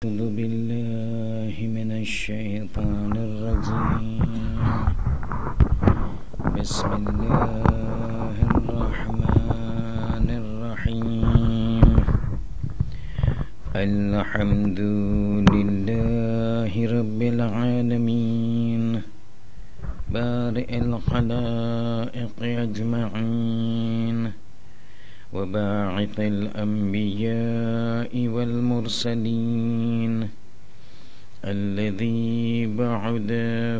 أعوذ بالله من الشيطان الرجيم. بسم الله الرحمن الرحيم. الحمد لله رب العالمين بارئ الخلائق أجمعين وباعث الأنبياء والمرسلين الذي بعد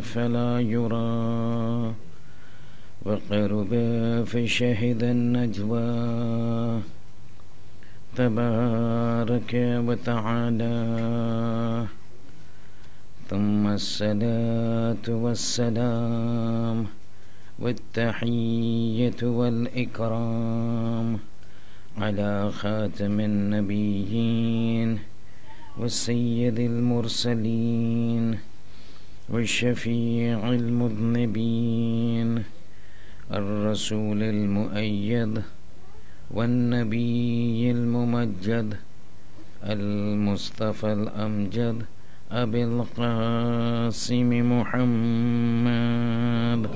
فلا يرى وقرب فشهد النجوى تبارك وتعالى. ثم الصلاة والسلام والتحية والإكرام على خاتم النبيين والسيد المرسلين والشفيع المذنبين الرسول المؤيد والنبي الممجد المصطفى الأمجد أبي القاسم محمد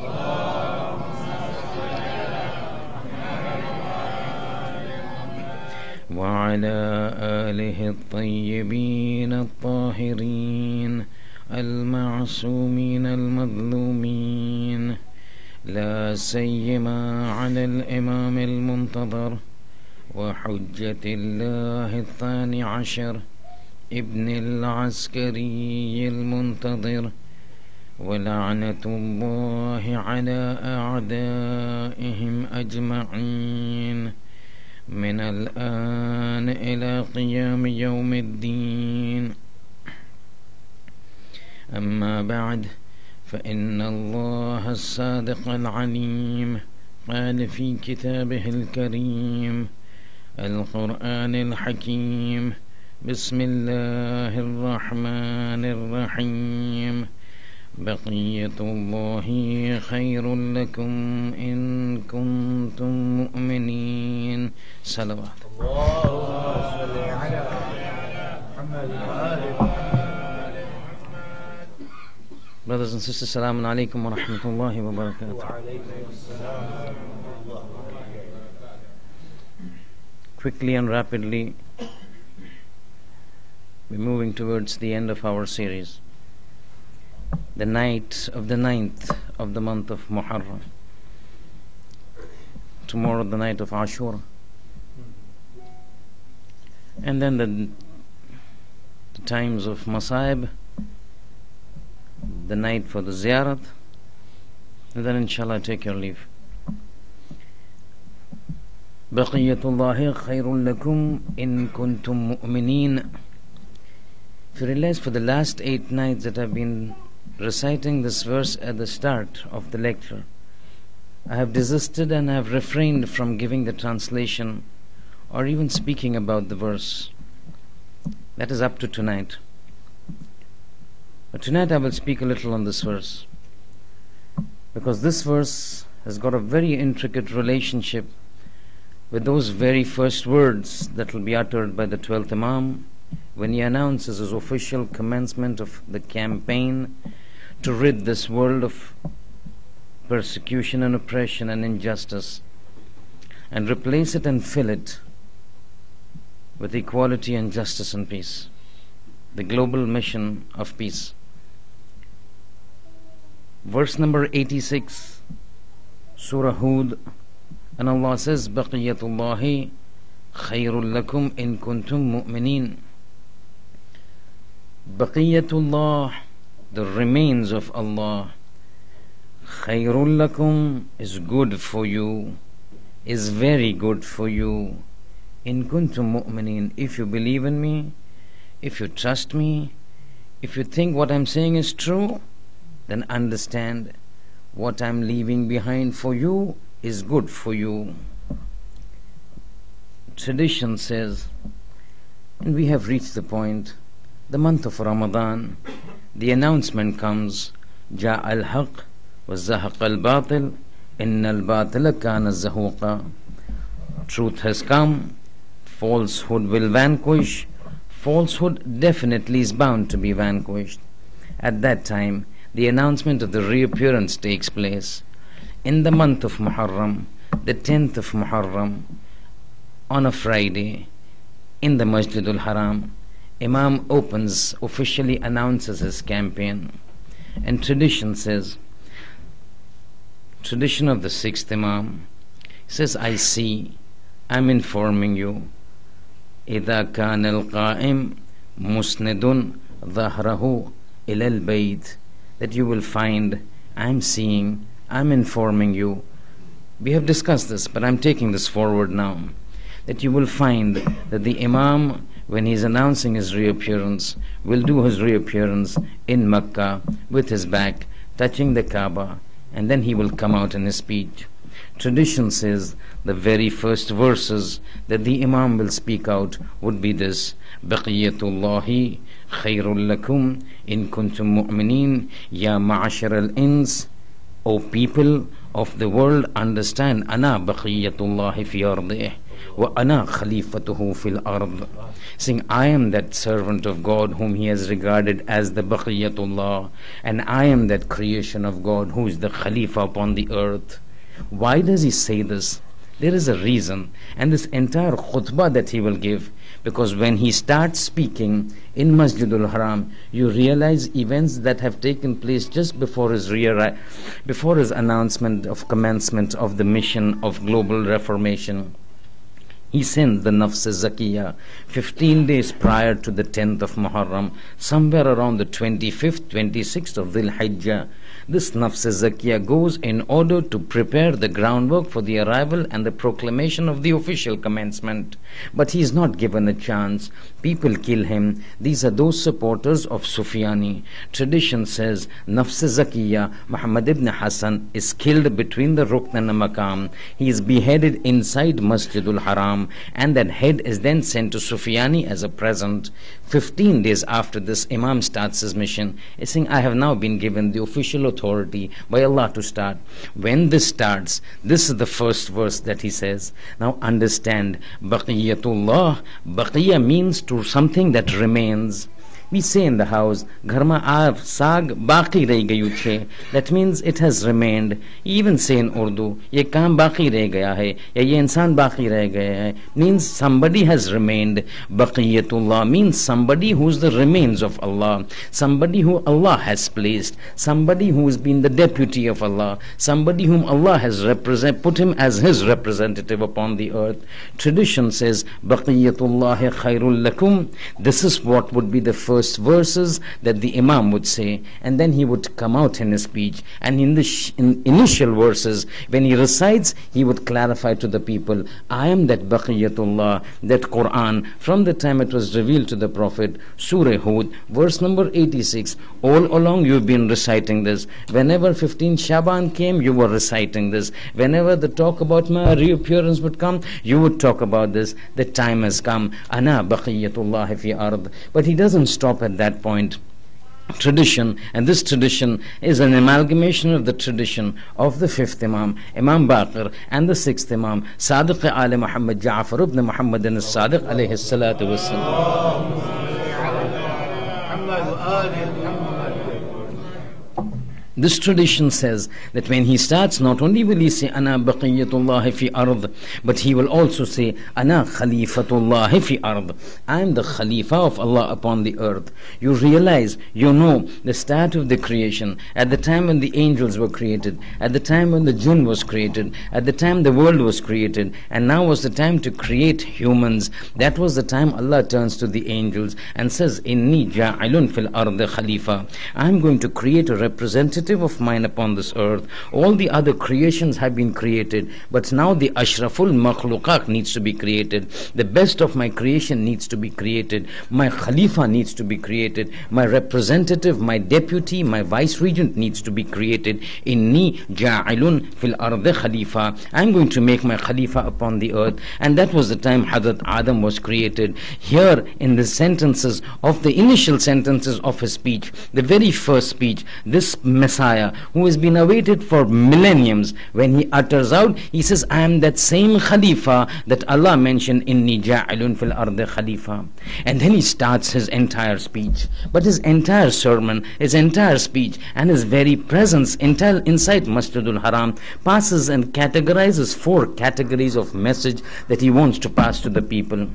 وعلى آله الطيبين الطاهرين المعصومين المظلومين، لا سيما على الإمام المنتظر وحجة الله الثاني عشر ابن العسكري المنتظر، ولعنة الله على أعدائهم أجمعين من الآن إلى قيام يوم الدين. أما بعد، فإن الله الصادق العليم قال في كتابه الكريم القرآن الحكيم: بسم الله الرحمن الرحيم. بقية الله خير لكم إن كنتم مؤمنين. صلوات اللهم صل على محمد وآل محمد. Brothers and sisters, Assalamu alaikum wa rahmatullahi wa barakatuh. Quickly and rapidly, we're moving towards the end of our series. The night of the 9th of the month of Muharram. Tomorrow the night of Ashura. And then the times of Masaib, the night for the ziyarat, and then inshallah take your leave. Baqiyatullahi khayrun lakum in kuntum mu'mineen. If you realize, for the last 8 nights that I've been reciting this verse at the start of the lecture, I have desisted and I have refrained from giving the translation or even speaking about the verse. That is up to tonight. But tonight I will speak a little on this verse, because this verse has got a very intricate relationship with those very first words that will be uttered by the 12th Imam when he announces his official commencement of the campaign to rid this world of persecution and oppression and injustice, and replace it and fill it with equality and justice and peace, the global mission of peace. Verse number 86, Surah Hud, and Allah says, Baqiyatullahi khayrul lakum in kuntum mu'mineen. Baqiyatullah, the remains of Allah, khayrul lakum, is good for you, is very good for you, in kuntum mu'mineen, if you believe in me, if you trust me, if you think what I'm saying is true, then understand what I'm leaving behind for you is good for you. Tradition says, and we have reached the point, the month of Ramadan, the announcement comes, Ja al-haq wa zahaq al-batil, inna al-batila kana zahuqa. Truth has come, falsehood will vanquish, falsehood definitely is bound to be vanquished. At that time, the announcement of the reappearance takes place. In the month of Muharram, the 10th of Muharram, on a Friday, in the Masjidul Haram, Imam officially announces his campaign. And tradition says, tradition of the 6th Imam, says, I'm informing you, إِذَا كَانَ الْقَائِمُ مُسْنِدٌ ظَهْرَهُ إِلَى الْبَيْتِ, that you will find, I'm informing you. We have discussed this, but I'm taking this forward now, that you will find that the Imam, when he's announcing his reappearance, will do his reappearance in Mecca with his back touching the Kaaba, and then he will come out in his speech. Tradition says the very first verses that the Imam will speak out would be this: Baqiyatullahi khayrul lakum in kuntum mu'minin ya ma'ashar al-ins. O people of the world, understand, ana baqiyatullahi fi ardih wa ana khalifatuhu fil ard. Saying, I am that servant of God whom he has regarded as the baqiyatullah, and I am that creation of God who is the khalifa upon the earth. Why does he say this? There is a reason, and this entire khutbah that he will give, because when he starts speaking in Masjidul Haram, you realize events that have taken place just before his announcement of commencement of the mission of global reformation. He sent the Nafs Zakiya 15 days prior to the 10th of Muharram, somewhere around the 25th, 26th of Dhul Hijjah. This Nafs Zakiya goes in order to prepare the groundwork for the arrival and the proclamation of the official commencement. But he is not given a chance. People kill him. These are those supporters of Sufyani. Tradition says Nafs Zakiya, Muhammad ibn Hassan, is killed between the Rukn and the Maqam. He is beheaded inside Masjidul Haram, and that head is then sent to Sufyani as a present. 15 days after this, Imam starts his mission. He's saying, I have now been given the official authority by Allah to start. When this starts, this is the first verse that he says. Now understand, Baqiyatullah, Baqiya means to something that remains. We say in the house, Gharma aaf saag baqi rahi gayu che. That means it has remained. You even say in Urdu, ye kaam baqi reh gaya hai, ya ye insan baqi reh gaya hai, means somebody has remained. Baqiyatullah means somebody who is the remains of Allah, somebody who Allah has placed, somebody who has been the deputy of Allah, somebody whom Allah has put him as his representative upon the earth. Tradition says, Baqiyatullah khayrul lakum. This is what would be the first verses that the Imam would say, and then he would come out in his speech, and in the initial verses, when he recites, he would clarify to the people, I am that Baqiyatullah, that Quran, from the time it was revealed to the Prophet, Surah Hud, verse number 86, all along you've been reciting this. Whenever 15 Shaban came, you were reciting this. Whenever the talk about my reappearance would come, you would talk about this. The time has come, ana Baqiyatullah fi ard. But he doesn't stop at that point. Tradition, and this tradition is an amalgamation of the tradition of the 5th Imam, Imam Baqir, and the 6th Imam, Sadiq Ali Muhammad Ja'far ibn Muhammad as-Sadiq alayhi salatu wassalam. This tradition says that when he starts, not only will he say Ana Baqiyatullah fi ard, but he will also say Ana Khalifatullah fi ard. I am the Khalifa of Allah upon the earth. You realize, you know, the start of the creation, at the time when the angels were created, at the time when the jinn was created, at the time the world was created, and now was the time to create humans. That was the time Allah turns to the angels and says, Inni ja'ilun fil ard khalifa. I am going to create a representative of mine upon this earth. All the other creations have been created, but now the ashraful makhluqat needs to be created. The best of my creation needs to be created. My khalifa needs to be created. My representative, my deputy, my vice regent needs to be created. Inni ja'ilun fil ardi khalifa. I'm going to make my khalifa upon the earth. And that was the time Hadrat Adam was created. Here in the sentences of the initial sentences of his speech, the very first speech, this Messiah Messiah who has been awaited for millenniums, when he utters out, he says, I am that same Khalifa that Allah mentioned, Inni ja'ilun fil ardi Khalifa. And then he starts his entire speech. But his entire sermon, his entire speech, and his very presence inside Masjidul Haram passes and categorizes 4 categories of message that he wants to pass to the people.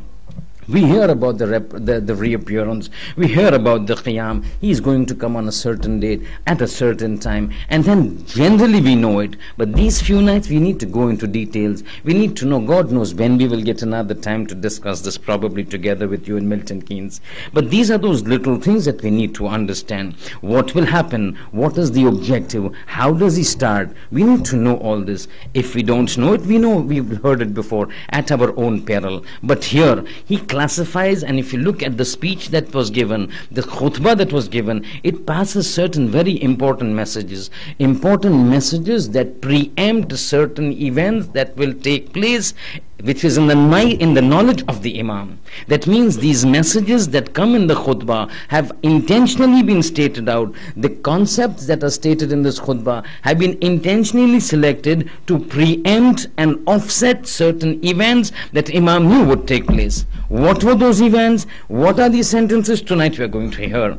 We hear about the reappearance. We hear about the Qiyam. He is going to come on a certain date, at a certain time. And then generally we know it. But these few nights we need to go into details. We need to know, God knows when we will get another time to discuss this, probably together with you in Milton Keynes. But these are those little things that we need to understand. What will happen? What is the objective? How does he start? We need to know all this. If we don't know it, we know we've heard it before at our own peril. But here, he classifies, and if you look at the speech that was given, the khutbah that was given, it passes certain very important messages that preempt certain events that will take place, which is in the knowledge of the Imam. That means these messages that come in the khutbah have intentionally been stated out. The concepts that are stated in this khutbah have been intentionally selected to preempt and offset certain events that Imam knew would take place. What were those events? What are these sentences? Tonight we are going to hear.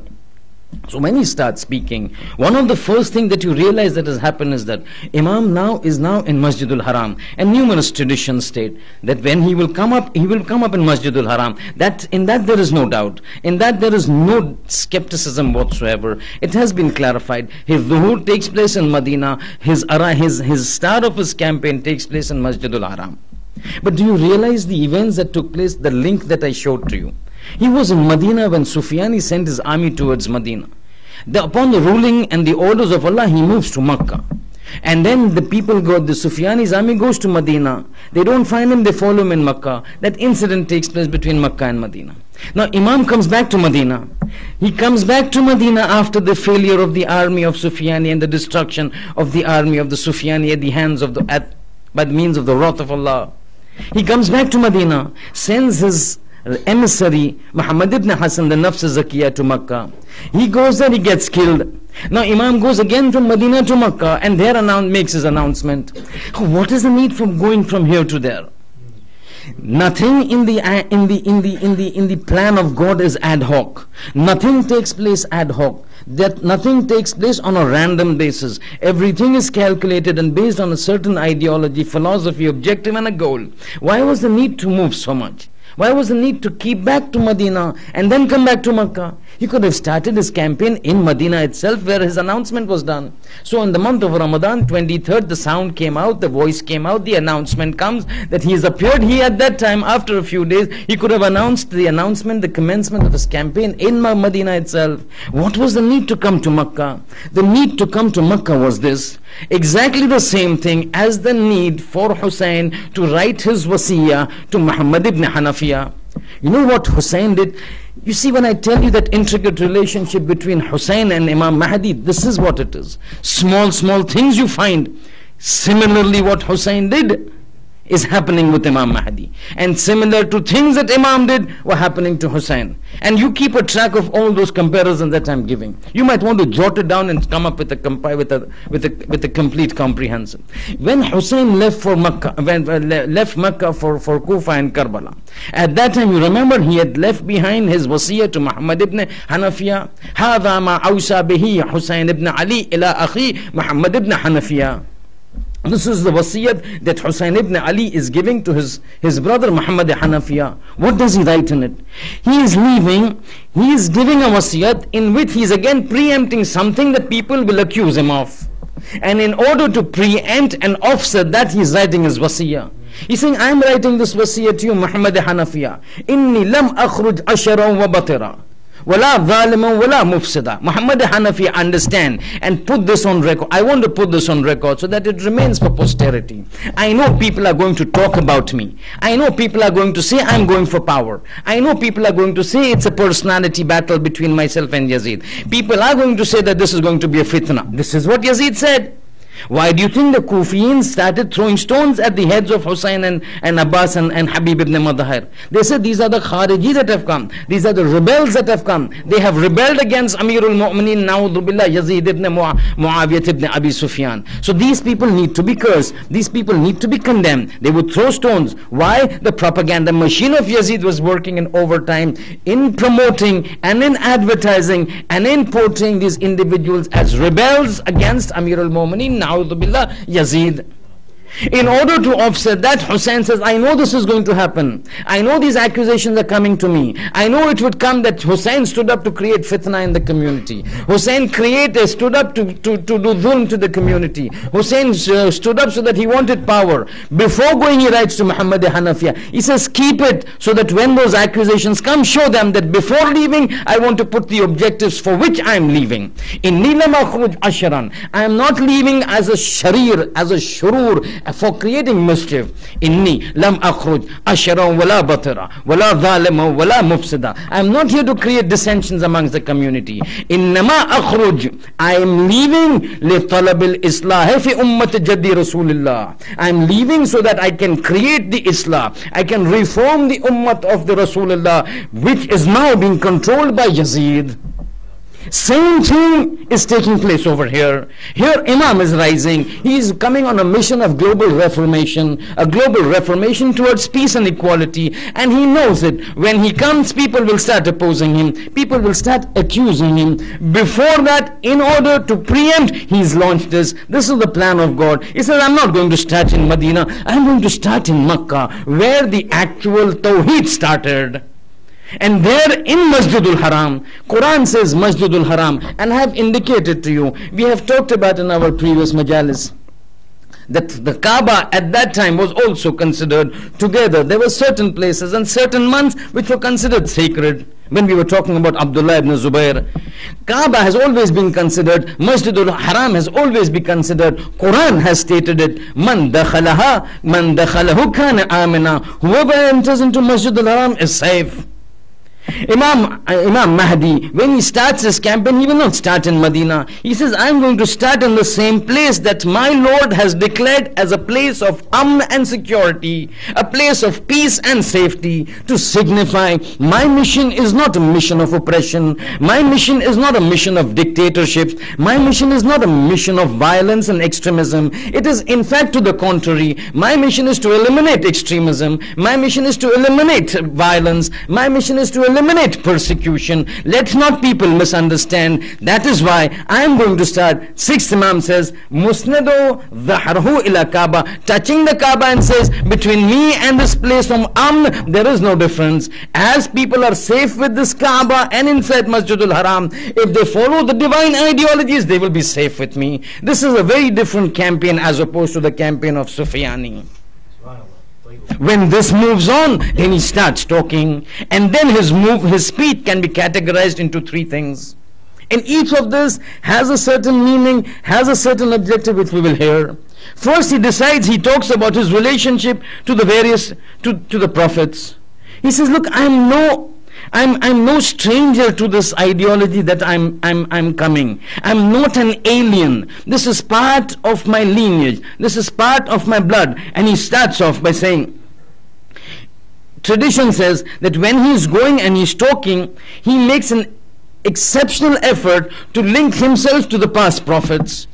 So when he starts speaking, one of the first things that you realize that has happened is that Imam is now in Masjidul Haram, and numerous traditions state that when he will come up in Masjidul Haram. In that there is no doubt. In that there is no skepticism whatsoever. It has been clarified. His zuhur takes place in Medina. His start of his campaign takes place in Masjidul Haram. But do you realize the events that took place, the link that I showed to you? He was in Medina when Sufyan sent his army towards Medina. Upon the ruling and the orders of Allah, he moves to Makkah. And then the Sufyani's army goes to Medina. They don't find him, they follow him in Makkah. That incident takes place between Makkah and Medina. Now Imam comes back to Medina. He comes back to Medina after the failure of the army of Sufyani and the destruction of the army of the Sufyani at the hands of by the means of the wrath of Allah. He comes back to Medina, sends his emissary Muhammad ibn Hassan, the Nafs Zakiyah, to Makkah. He goes there, he gets killed. Now Imam goes again from Medina to Makkah, and there makes his announcement. What is the need from going from here to there? Nothing in the plan of God is ad hoc. Nothing takes place ad hoc. That nothing takes place on a random basis. Everything is calculated and based on a certain ideology, philosophy, objective, and a goal. Why was the need to move so much? Why was the need to keep back to Medina and then come back to Makkah? He could have started his campaign in Medina itself, where his announcement was done. So in the month of Ramadan, 23rd, the sound came out, the voice came out, the announcement comes that he has appeared. He at that time, after a few days, he could have announced the commencement of his campaign in Medina itself. What was the need to come to Makkah? The need to come to Makkah was this. Exactly the same thing as the need for Hussein to write his wasiyah to Muhammad ibn Hanafiya. You know what Hussein did? You see, when I tell you that intricate relationship between Hussein and Imam Mahdi, this is what it is. Small things you find. Similarly, what Hussein did is happening with Imam Mahdi. And similar to things that Imam did were happening to Hussein. And you keep a track of all those comparisons that I'm giving. You might want to jot it down and come up with a complete comprehension. When Hussein left for Makkah, left Makkah for Kufa and Karbala, at that time, you remember, he had left behind his wasiyah to Muhammad ibn Hanafiya. هذا ما أوصى به حسين ibn Ali إلى أخي Muhammad ibn Hanafiya. This is the wasiyat that Hussein ibn Ali is giving to his brother Muhammad Hanafiya. What does he write in it? He is giving a wasiyat in which he is again preempting something that people will accuse him of. And in order to preempt and offset that, he is writing his wasiyah. He's saying, I am writing this wasiyah to you, Muhammad Hanafiya. Inni lam akhruj asharan wa batira. Wala zaliman wala mufsida. Muhammad Hanafi, understand and put this on record. I want to put this on record so that it remains for posterity. I know people are going to talk about me. I know people are going to say I'm going for power. I know people are going to say it's a personality battle between myself and Yazid. People are going to say that this is going to be a fitna. This is what Yazid said. Why do you think the Kufiyin started throwing stones at the heads of Hussein and Abbas and Habib ibn Madahir? They said these are the Khariji that have come. These are the rebels that have come. They have rebelled against Amirul Mu'mineen, Na'udhu Billah, Yazid ibn Muawiyah ibn Abi Sufyan. So these people need to be cursed. These people need to be condemned. They would throw stones. Why? The propaganda machine of Yazid was working in overtime in promoting and in advertising and in portraying these individuals as rebels against Amirul Mu'mineen, Na'udhu Billah, Yazid. In order to offset that, Hussein says, I know this is going to happen. I know these accusations are coming to me. I know it would come that Hussein stood up to create fitna in the community. Hussein stood up to do dhulm to the community. Hussein stood up so that he wanted power. Before going, he writes to Muhammad Hanafiya. He says, keep it so that when those accusations come, show them that before leaving, I want to put the objectives for which I am leaving. Inni lam akhruj ashran. I am not leaving as a sharir, as a shurur, for creating mischief. Inni lam akhruj ashran wala batira wala zalima wala mufsida. I am not here to create dissensions amongst the community. Innama akhruj, I am leaving li talab al islah fi ummat jaddi Rasulullah. I am leaving so that I can create the islah. I can reform the ummat of the Rasulullah, which is now being controlled by Yazid. Same thing is taking place over here. Here Imam is rising. He is coming on a mission of global reformation, a global reformation towards peace and equality, and he knows it. When he comes, people will start opposing him. People will start accusing him. Before that, in order to preempt, he's launched this. This is the plan of God. He says, I'm not going to start in Medina. I'm going to start in Makkah, where the actual Tawheed started. And there in Masjidul Haram, Quran says Masjidul Haram, and I have indicated to you, we have talked about in our previous Majalis, that the Kaaba at that time was also considered together. There were certain places and certain months which were considered sacred. When we were talking about Abdullah ibn Zubair, Kaaba has always been considered, Masjidul Haram has always been considered. Quran has stated it, man dakhalahu kana amina. Whoever enters into Masjidul Haram is safe. Imam Mahdi, when he starts his campaign, he will not start in Medina. He says, I'm going to start in the same place that my Lord has declared as a place of and security, a place of peace and safety, to signify my mission is not a mission of oppression. My mission is not a mission of dictatorship. My mission is not a mission of violence and extremism. It is in fact to the contrary. My mission is to eliminate extremism. My mission is to eliminate violence. My mission is to eliminate persecution. Let not people misunderstand. That is why I am going to start. Sixth Imam says, Musnado dhaharhu ila Kaaba, touching the Kaaba, and says, between me and this place of there is no difference. As people are safe with this Kaaba and inside Masjidul Haram, if they follow the divine ideologies, they will be safe with me. This is a very different campaign as opposed to the campaign of Sufyani. When this moves on, then he starts talking, and then his speech can be categorized into three things. And each of this has a certain meaning, has a certain objective, which we will hear. First, he talks about his relationship to the to the prophets. He says, look, I'm no stranger to this ideology that I'm coming. I'm not an alien. This is part of my lineage. This is part of my blood. And he starts off by saying, tradition says that when he's going and he's talking, he makes an exceptional effort to link himself to the past prophets.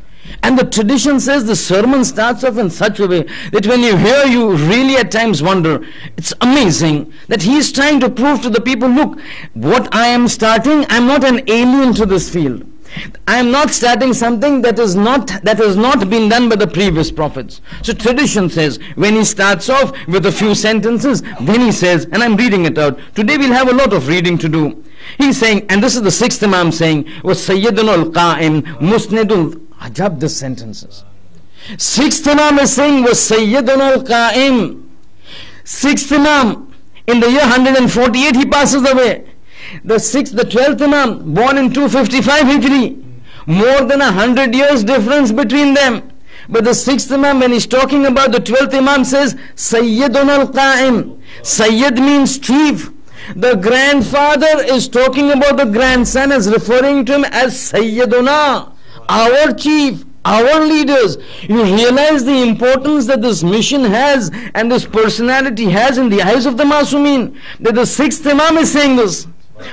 And the tradition says the sermon starts off in such a way that when you hear, you really at times wonder. It's amazing that he is trying to prove to the people, look, what I am starting, I'm not an alien to this field. I am not starting something that has not been done by the previous prophets. So tradition says, when he starts off with a few sentences, then he says, and I'm reading it out. Today we'll have a lot of reading to do. He's saying, and this is the sixth Imam saying, was Sayyidun al-Qa'im Musnidun. Ajab, the sentences. Sixth Imam is saying, was Sayyidun al-Qa'im. Sixth Imam, in the year 148 he passes away. The 12th Imam, born in 255 Hijri, more than 100 years difference between them. But the 6th Imam, when he's talking about the 12th Imam, says, Sayyidun al-Qa'im. Sayyid means chief. The grandfather is talking about the grandson as referring to him as Sayyiduna, our chief. our leaders. You realize the importance that this mission has and this personality has in the eyes of the Masumeen. That the sixth Imam is saying this.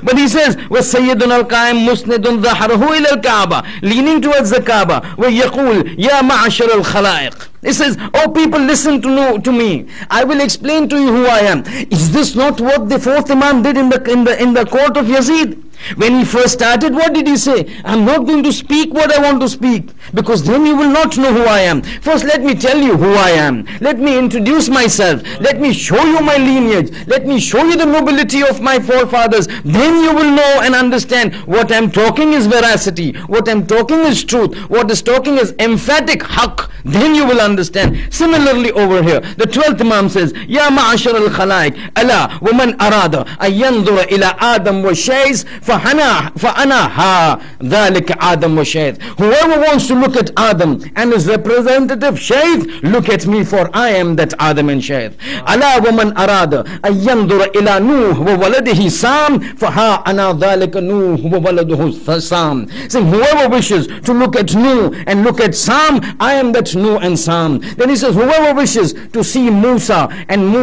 But he says, وَسَيِّدُنَا الْقَائِمْ مُسْنِدٌ ظَهْرَهُ إِلَى الْكَعْبَةِ, leaning towards the Kaaba. وَيَقُولُ يَا مَعْشَرَ الْخَلَائِقِ. He says, oh people, listen to me. I will explain to you who I am. Is this not what the fourth Imam did in the court of Yazid? When he first started, what did he say? I'm not going to speak what I want to speak, because then you will not know who I am. First, let me tell you who I am. Let me introduce myself. Let me show you my lineage. Let me show you the nobility of my forefathers. Then you will know and understand what I'm talking is veracity. What I'm talking is truth. What is talking is emphatic haqq. Then you will understand. Similarly over here, the 12th Imam says, Ya ma'ashar al-khalaik, ala wa man arada an yandura ila Adam wa Shays, فَأَنَا هَا ذَلِكَ آدَمْ وَشَيْث. Whoever wants to look at Adam and his representative Shayth, look at me, for I am that Adam and Shayth. أَلَا وَمَنْ أَرَادَ أَن يَنْظُرَ إِلَى نُوحٍ وَوَلَدِهِ سَامٍ فَهَا أَنَا ذَلِكَ نُوحٍ وَوَلَدُهُ Sam. Saying, whoever wishes to look at Nuh and look at Sam, I am that Nuh and Sam. Then he says, whoever wishes to see Musa and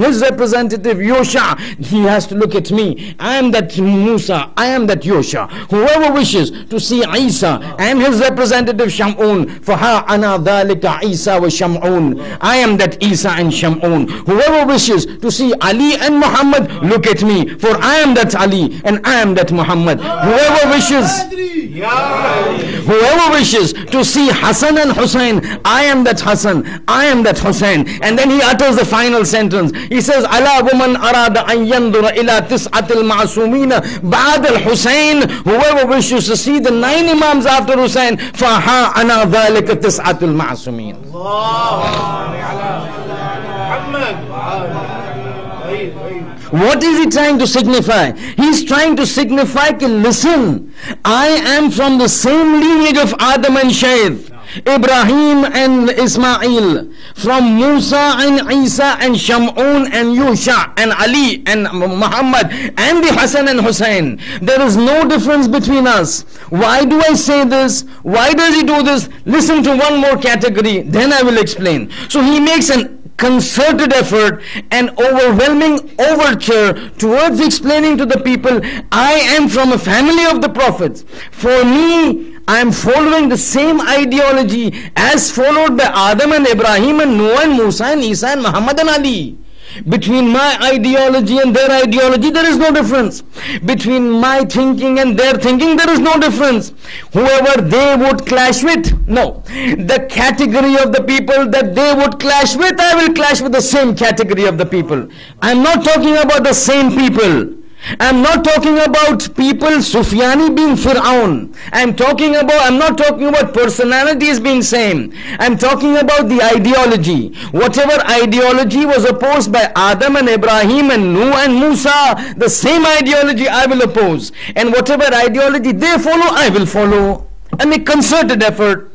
his representative Yosha, he has to look at me. I am that Musa, I am that Yosha. Whoever wishes to see Isa and his representative Shamun, فَهَا أَنَا ذَلِكَ عِيسَى وَشَمْعُونَ, I am that Isa and Shamun. Whoever wishes to see Ali and Muhammad, look at me, for I am that Ali and I am that Muhammad. Whoever wishes to see Hassan and Hussein, I am that Hassan, I am that Hussein. And then he utters the final sentence. He says, أَلَا وَمَنْ أَرَادَ أَن يَنْظُرَ إِلَى تِسْعَةِ الْمَعْصُومِينَ بعد الحسين, whoever wishes to see the 9 Imams after Hussein, فَهَا أَنَا ذَلِكَ تِسْعَةُ الْمَعْصُومِينَ. What is he trying to signify? He's trying to signify, listen, I am from the same lineage of Adam and Shayth, Ibrahim and Ismail, from Musa and Isa and Shamun and Yusha and Ali and Muhammad and the Hassan and Hussein. There is no difference between us. Why do I say this? Why does he do this? Listen to one more category, then I will explain. So he makes an concerted effort and overwhelming overture towards explaining to the people, I am from a family of the prophets. For me, I am following the same ideology as followed by Adam and Ibrahim and Noah and Musa and Isa and Muhammad and Ali. Between my ideology and their ideology, there is no difference. Between my thinking and their thinking, there is no difference. Whoever they would clash with, no. The category of the people that they would clash with, I will clash with the same category of the people. I am not talking about the same people. I'm not talking about people Sufyani being Fir'aun. I'm not talking about personalities being same. I'm talking about the ideology. Whatever ideology was opposed by Adam and Ibrahim and Nuh and Musa, the same ideology I will oppose. And whatever ideology they follow, I will follow. And make concerted effort.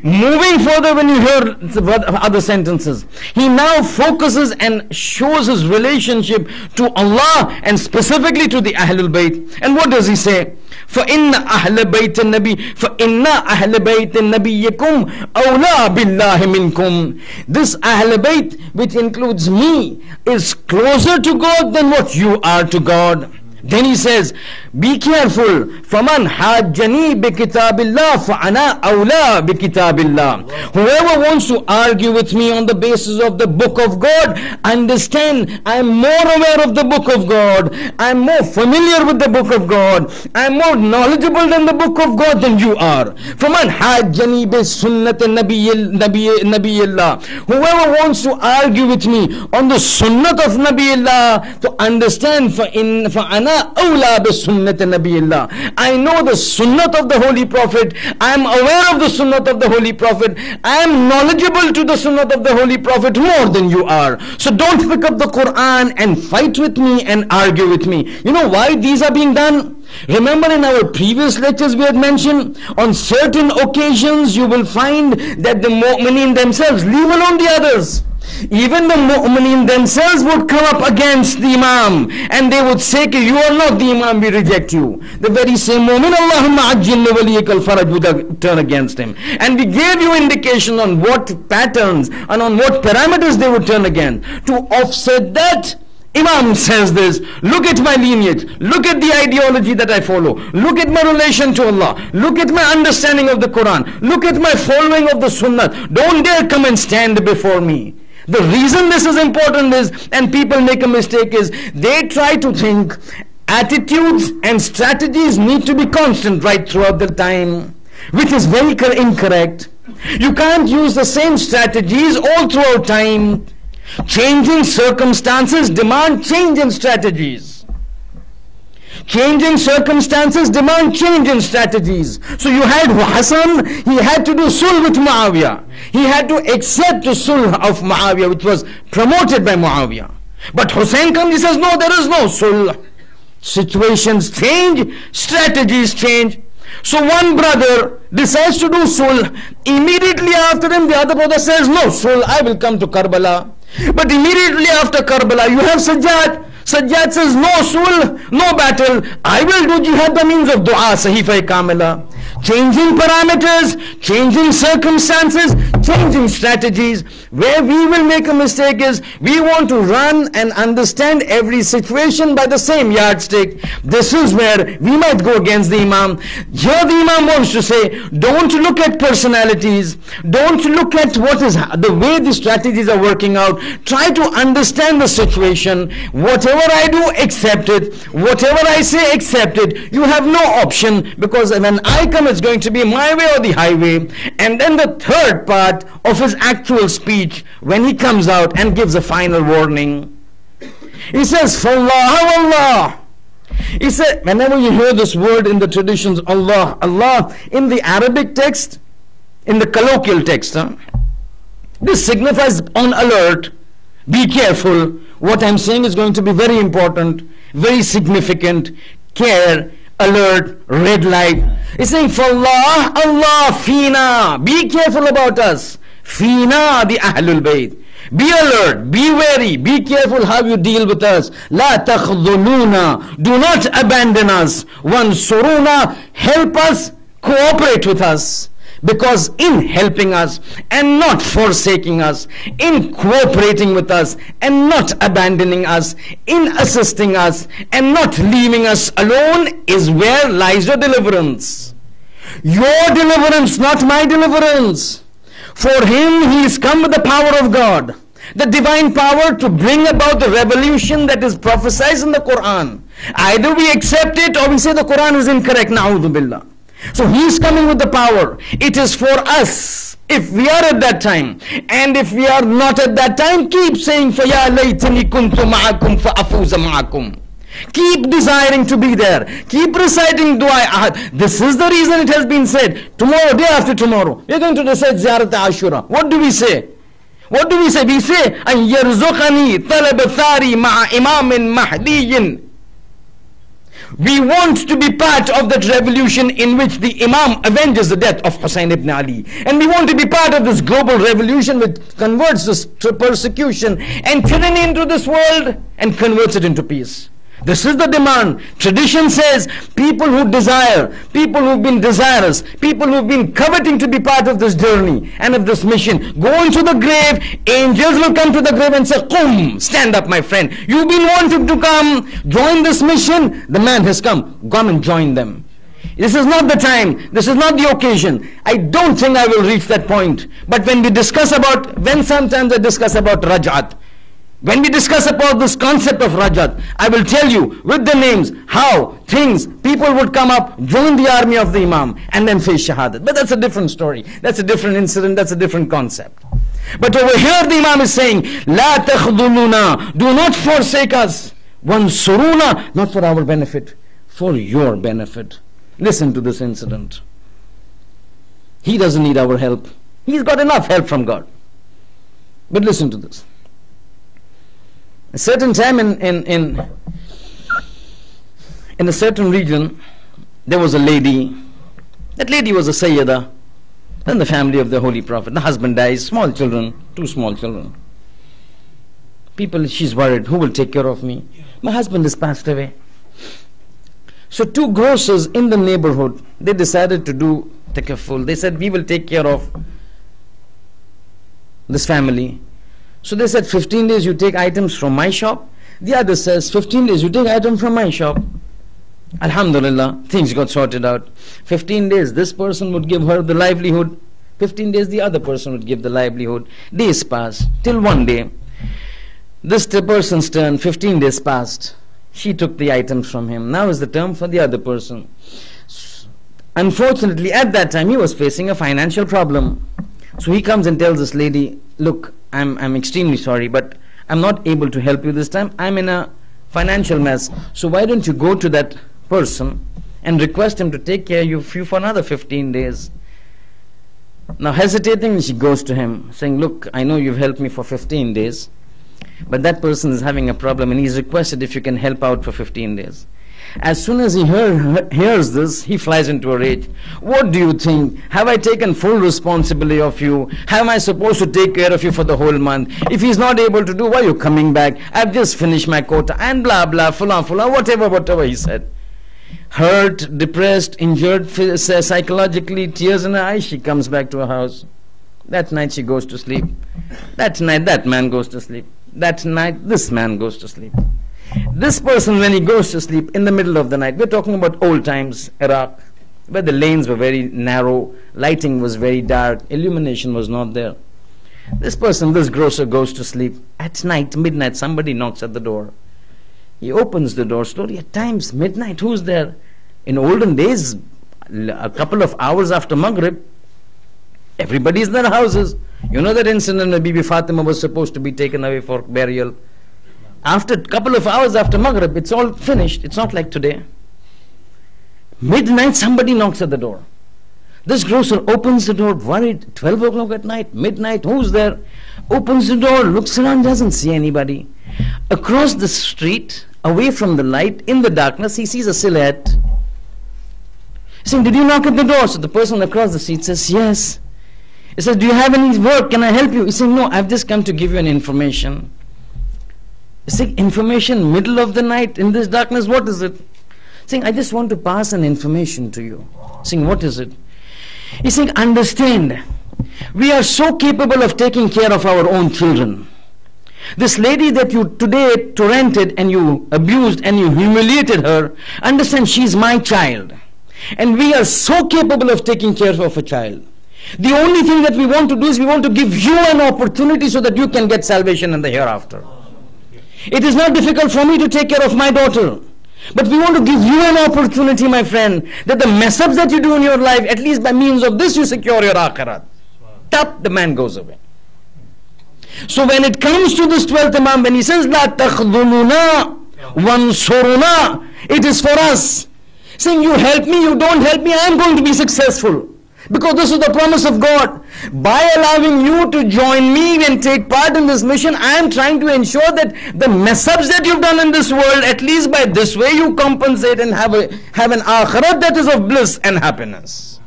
Moving further, when you hear the other sentences, he now focuses and shows his relationship to Allah and specifically to the Ahlul Bayt. And what does he say? فَإِنَّ أَهْلَ بَيْتِ النَّبِيِّ فَإِنَّ أَهْلَ بَيْتِ النَّبِيِّكُمْ أَوْلَى بِاللَّهِ مِنْكُمْ. This Ahlul Bayt, which includes me, is closer to God than what you are to God. Then he says, be careful. فَمَنْ حَاجَّنِي بِكِتَابِ اللَّهِ فَأَنَا أَوْلَى بِكِتَابِ اللَّهِ. Whoever wants to argue with me on the basis of the book of God, understand, I am more aware of the book of God. I am more familiar with the book of God. I am more knowledgeable than the book of God than you are. فَمَنْ حَاجَّنِي بِسُنَّةِ نَبِيِّ اللَّهِ. Whoever wants to argue with me on the sunnah of Nabi Allah, to understand, فَأَنَا أَوْلَى بِسُنَّةِ نَبِيِّ اللَّهِ. I know the sunnah of the Holy Prophet. I am aware of the sunnah of the Holy Prophet. I am knowledgeable to the sunnah of the Holy Prophet more than you are. So don't pick up the Quran and fight with me and argue with me. You know why these are being done? Remember, in our previous lectures we had mentioned, on certain occasions you will find that the mu'mineen themselves leave alone the others. Even the mu'mineen themselves would come up against the Imam and they would say, you are not the Imam, we reject you. The very same moment, Allahumma ajjil li waliyikal faraj would turn against him. And we gave you indication on what patterns and on what parameters they would turn against. To offset that, Imam says this, look at my lineage, look at the ideology that I follow, look at my relation to Allah, look at my understanding of the Quran, look at my following of the Sunnah. Don't dare come and stand before me. The reason this is important is, and people make a mistake, is they try to think attitudes and strategies need to be constant right throughout the time, which is very incorrect. You can't use the same strategies all throughout time. Changing circumstances demand change in strategies. Changing circumstances demand change in strategies. So you had Hassan, he had to do sulh with Muawiyah. He had to accept the sulh of Muawiyah, which was promoted by Muawiyah. But Hussein comes, he says, no, there is no sulh. Situations change, strategies change. So one brother decides to do sulh. Immediately after him, the other brother says, no sulh, I will come to Karbala. But immediately after Karbala, you have Sajjad. Sajjad says, no sulh, no battle. I will do jihad by means of dua, Sahifa Kamila. Changing parameters, changing circumstances, changing strategies. Where we will make a mistake is, we want to run and understand every situation by the same yardstick. This is where we might go against the Imam. Here the Imam wants to say, don't look at personalities, don't look at what is the way the strategies are working out. Try to understand the situation. Whatever I do, accept it. Whatever I say, accept it. You have no option, because when I come, it's going to be my way or the highway. And then the third part of his actual speech, when he comes out and gives a final warning, he says, Fallah, Allah. He said, whenever you hear this word in the traditions, Allah, Allah, in the Arabic text, in the colloquial text, this signifies on alert, be careful. What I'm saying is going to be very important, very significant, care, alert, red light. He's saying, for Allah, Allah, Fina, be careful about us. Fina, the Ahlul Bayt. Be alert, be wary, be careful how you deal with us. La takhdhuluna, do not abandon us. Wansuruna, help us, cooperate with us. Because in helping us and not forsaking us, in cooperating with us and not abandoning us, in assisting us and not leaving us alone is where lies your deliverance. Your deliverance, not my deliverance. For him, he is come with the power of God, the divine power to bring about the revolution that is prophesied in the Quran. Either we accept it or we say the Quran is incorrect. Na'udhu billah. So he is coming with the power. It is for us, if we are at that time. And if we are not at that time, keep saying, فَيَا لَيْتَنِي كُنْتُ مَعَكُمْ فَأَفُوزَ مَعَكُمْ. Keep desiring to be there. Keep reciting dua ahad. This is the reason it has been said. Tomorrow, day after tomorrow, we are going to recite Ziyarat Ashura. What do we say? What do we say? We say, أَن يَرْزُقَنِي طَلَبَ ثَارِي مَعَ إِمَامٍ مَحْدِيٍّ. We want to be part of that revolution in which the Imam avenges the death of Hussein ibn Ali. And we want to be part of this global revolution which converts this persecution and tyranny into this world and converts it into peace. This is the demand. Tradition says people who desire, people who've been desirous, people who've been coveting to be part of this journey and of this mission, go into the grave, angels will come to the grave and say, Qum, stand up my friend. You've been wanting to come, join this mission. The man has come and join them. This is not the time, this is not the occasion. I don't think I will reach that point. But when sometimes I discuss about Raj'at, when we discuss about this concept of Rajat, I will tell you with the names, how, things, people would come up, join the army of the Imam and then face Shahadat. But that's a different story. That's a different incident. That's a different concept. But over here the Imam is saying, La takhdhuluna, do not forsake us. Wansuruna, not for our benefit, for your benefit. Listen to this incident. He doesn't need our help. He's got enough help from God. But listen to this. A certain time in a certain region, there was a lady. That lady was a Sayyidah in the family of the Holy Prophet. The husband dies, small children, 2 small children. People, she's worried, who will take care of me? My husband has passed away. So two grocers in the neighborhood, they decided to do takaful. They said, we will take care of this family. So they said, 15 days you take items from my shop. The other says, 15 days you take items from my shop. Alhamdulillah, things got sorted out. 15 days this person would give her the livelihood. 15 days the other person would give the livelihood. Days passed till one day. This person's turn, 15 days passed. She took the items from him. Now is the term for the other person. Unfortunately, at that time, he was facing a financial problem. So he comes and tells this lady, look, I'm extremely sorry, but I'm not able to help you this time. I'm in a financial mess. So why don't you go to that person and request him to take care of you for another 15 days. Now hesitating, she goes to him saying, look, I know you've helped me for 15 days, but that person is having a problem and he's requested if you can help out for 15 days. As soon as he hears this, he flies into a rage. What do you think? Have I taken full responsibility of you? How am I supposed to take care of you for the whole month? If he's not able to do, why are you coming back? I've just finished my quota and blah blah, fulah, whatever he said. Hurt, depressed, injured psychologically, tears in her eyes, she comes back to her house. That night she goes to sleep. That night that man goes to sleep. That night this man goes to sleep. This person, when he goes to sleep in the middle of the night, we're talking about old times, Iraq, where the lanes were very narrow, lighting was very dark, illumination was not there. This person, this grocer, goes to sleep. At night, midnight, somebody knocks at the door. He opens the door slowly. At times, midnight, who's there? In olden days, a couple of hours after Maghrib, everybody's in their houses. You know that incident where Bibi Fatima was supposed to be taken away for burial. After a couple of hours after Maghrib, it's all finished. It's not like today. Midnight, somebody knocks at the door. This grocer opens the door, worried, 12 o'clock at night, midnight, who's there? Opens the door, looks around, doesn't see anybody. Across the street, away from the light, in the darkness, he sees a silhouette. He's saying, did you knock at the door? So the person across the street says, yes. He says, do you have any work? Can I help you? He's saying, no, I've just come to give you an information. He's saying, information, middle of the night, in this darkness, what is it? He's saying, I just want to pass an information to you. He's saying, what is it? He's saying, understand, we are so capable of taking care of our own children. This lady that you today torrented and you abused and you humiliated her, understand, she's my child. And we are so capable of taking care of a child. The only thing that we want to do is we want to give you an opportunity so that you can get salvation in the hereafter. It is not difficult for me to take care of my daughter. But we want to give you an opportunity, my friend, that the mess ups that you do in your life, at least by means of this you secure your akhirat. Tap, the man goes away. So when it comes to this 12th Imam, when he says, La takhdhuluna wansuruna, it is for us. Saying, you help me, you don't help me, I am going to be successful. Because this is the promise of God. By allowing you to join me and take part in this mission, I am trying to ensure that the mess-ups that you've done in this world, at least by this way you compensate and have an akhirat that is of bliss and happiness.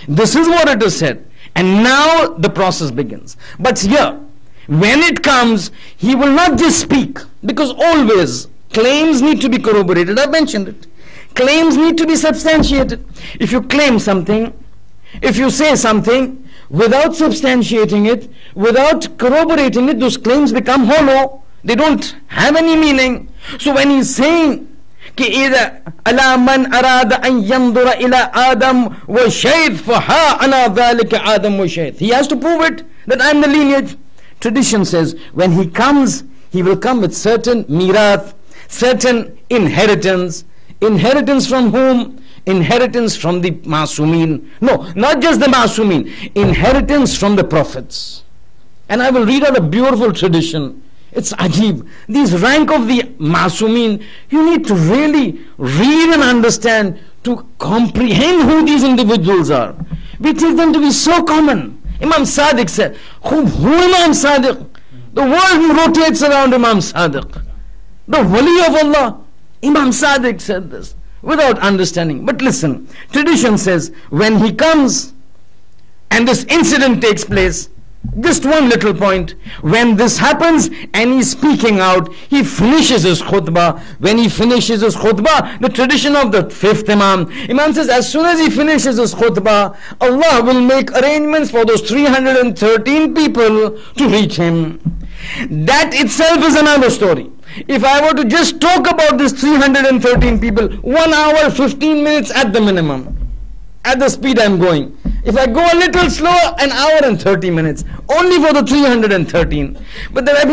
This is what it is said. And now the process begins. But here, when it comes, he will not just speak. Because always, claims need to be corroborated. I mentioned it. Claims need to be substantiated. If you claim something, if you say something without substantiating it, without corroborating it, those claims become hollow. They don't have any meaning. So when he's saying कि إذا ألا من أراد أن ينظر إلى آدم وشيث فها أنا ذلك آدم وشيث, he has to prove it that I am the lineage. Tradition says when he comes, he will come with certain mirath, certain inheritance. Inheritance from whom? Inheritance from the Masumin. No, not just the Masumin. Inheritance from the prophets. And I will read out a beautiful tradition. It's ajib. These rank of the Masumin, you need to really read and understand to comprehend who these individuals are. We take them to be so common. Imam Sadiq said, who Imam Sadiq? The world rotates around Imam Sadiq. The wali of Allah. Imam Sadiq said this without understanding. But listen, tradition says when he comes and this incident takes place, Just one little point. When this happens and he's speaking out, he finishes his khutbah. When he finishes his khutbah, the tradition of the fifth Imam, Imam says, as soon as he finishes his khutbah, Allah will make arrangements for those 313 people to reach him. That itself is another story. If I were to just talk about these 313 people, 1 hour, 15 minutes at the minimum, at the speed I'm going. If I go a little slower, an hour and 30 minutes, only for the 313. But there have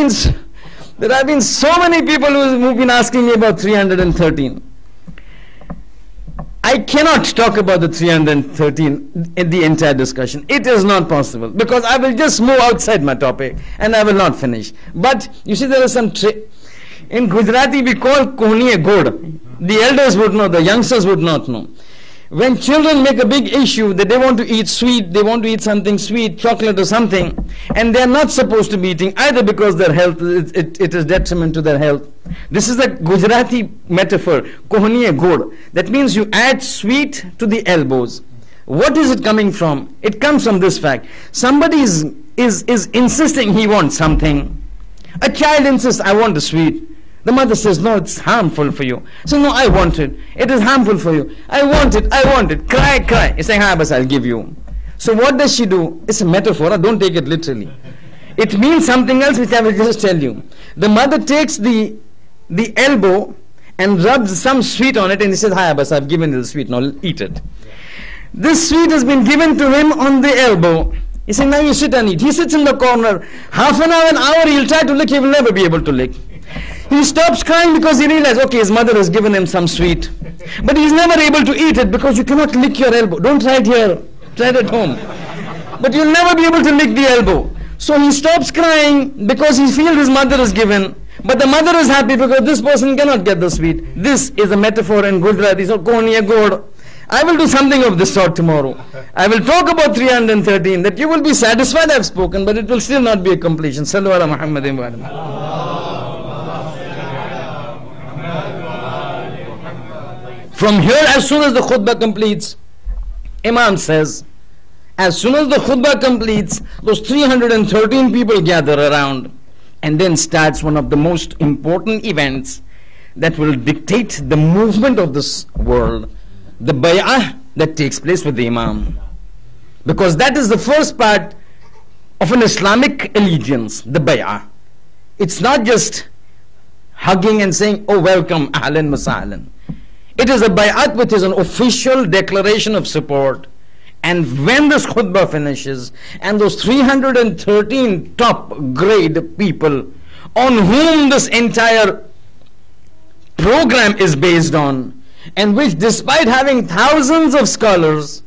been so many people who've been asking me about 313. I cannot talk about the 313 in the entire discussion. It is not possible, because I will just move outside my topic and I will not finish. But you see, there is some in Gujarati we call kohniye god. The elders would know, the youngsters would not know. When children make a big issue that they want to eat sweet, they want to eat something sweet, chocolate or something, and they are not supposed to be eating either because their health, it is detriment to their health. This is a Gujarati metaphor, kohniye god. That means you add sweet to the elbows. What is it coming from? It comes from this fact. Somebody is insisting he wants something. A child insists, I want a sweet. The mother says, no, it's harmful for you. So, no, I want it. It is harmful for you. I want it. I want it. Cry, cry. He's saying, bas, I'll give you. So what does she do? It's a metaphor. Don't take it literally. It means something else, which I will just tell you. The mother takes the elbow and rubs some sweet on it, and he says, bas, I've given you the sweet. Now eat it. This sweet has been given to him on the elbow. He says, now you sit and eat. He sits in the corner. Half an hour, he'll try to lick. He will never be able to lick. He stops crying because he realizes, okay, his mother has given him some sweet. But he's never able to eat it because you cannot lick your elbow. Don't try it here. Try it at home. But you'll never be able to lick the elbow. So he stops crying because he feels his mother is given. But the mother is happy because this person cannot get the sweet. This is a metaphor in Gujarati. So, kohniye god. I will do something of this sort tomorrow. I will talk about 313, that you will be satisfied I've spoken, but it will still not be a completion. Sallu ala Muhammadin wa ala. From here, as soon as the khutbah completes, Imam says, as soon as the khutbah completes, those 313 people gather around, and then starts one of the most important events that will dictate the movement of this world, the bay'ah that takes place with the Imam. Because that is the first part of an Islamic allegiance, the bay'ah. It's not just hugging and saying, oh, welcome, ahlan masahlan. It is a bay'at which is an official declaration of support. And when this khutbah finishes, and those 313 top grade people on whom this entire program is based on, and which despite having thousands of scholars,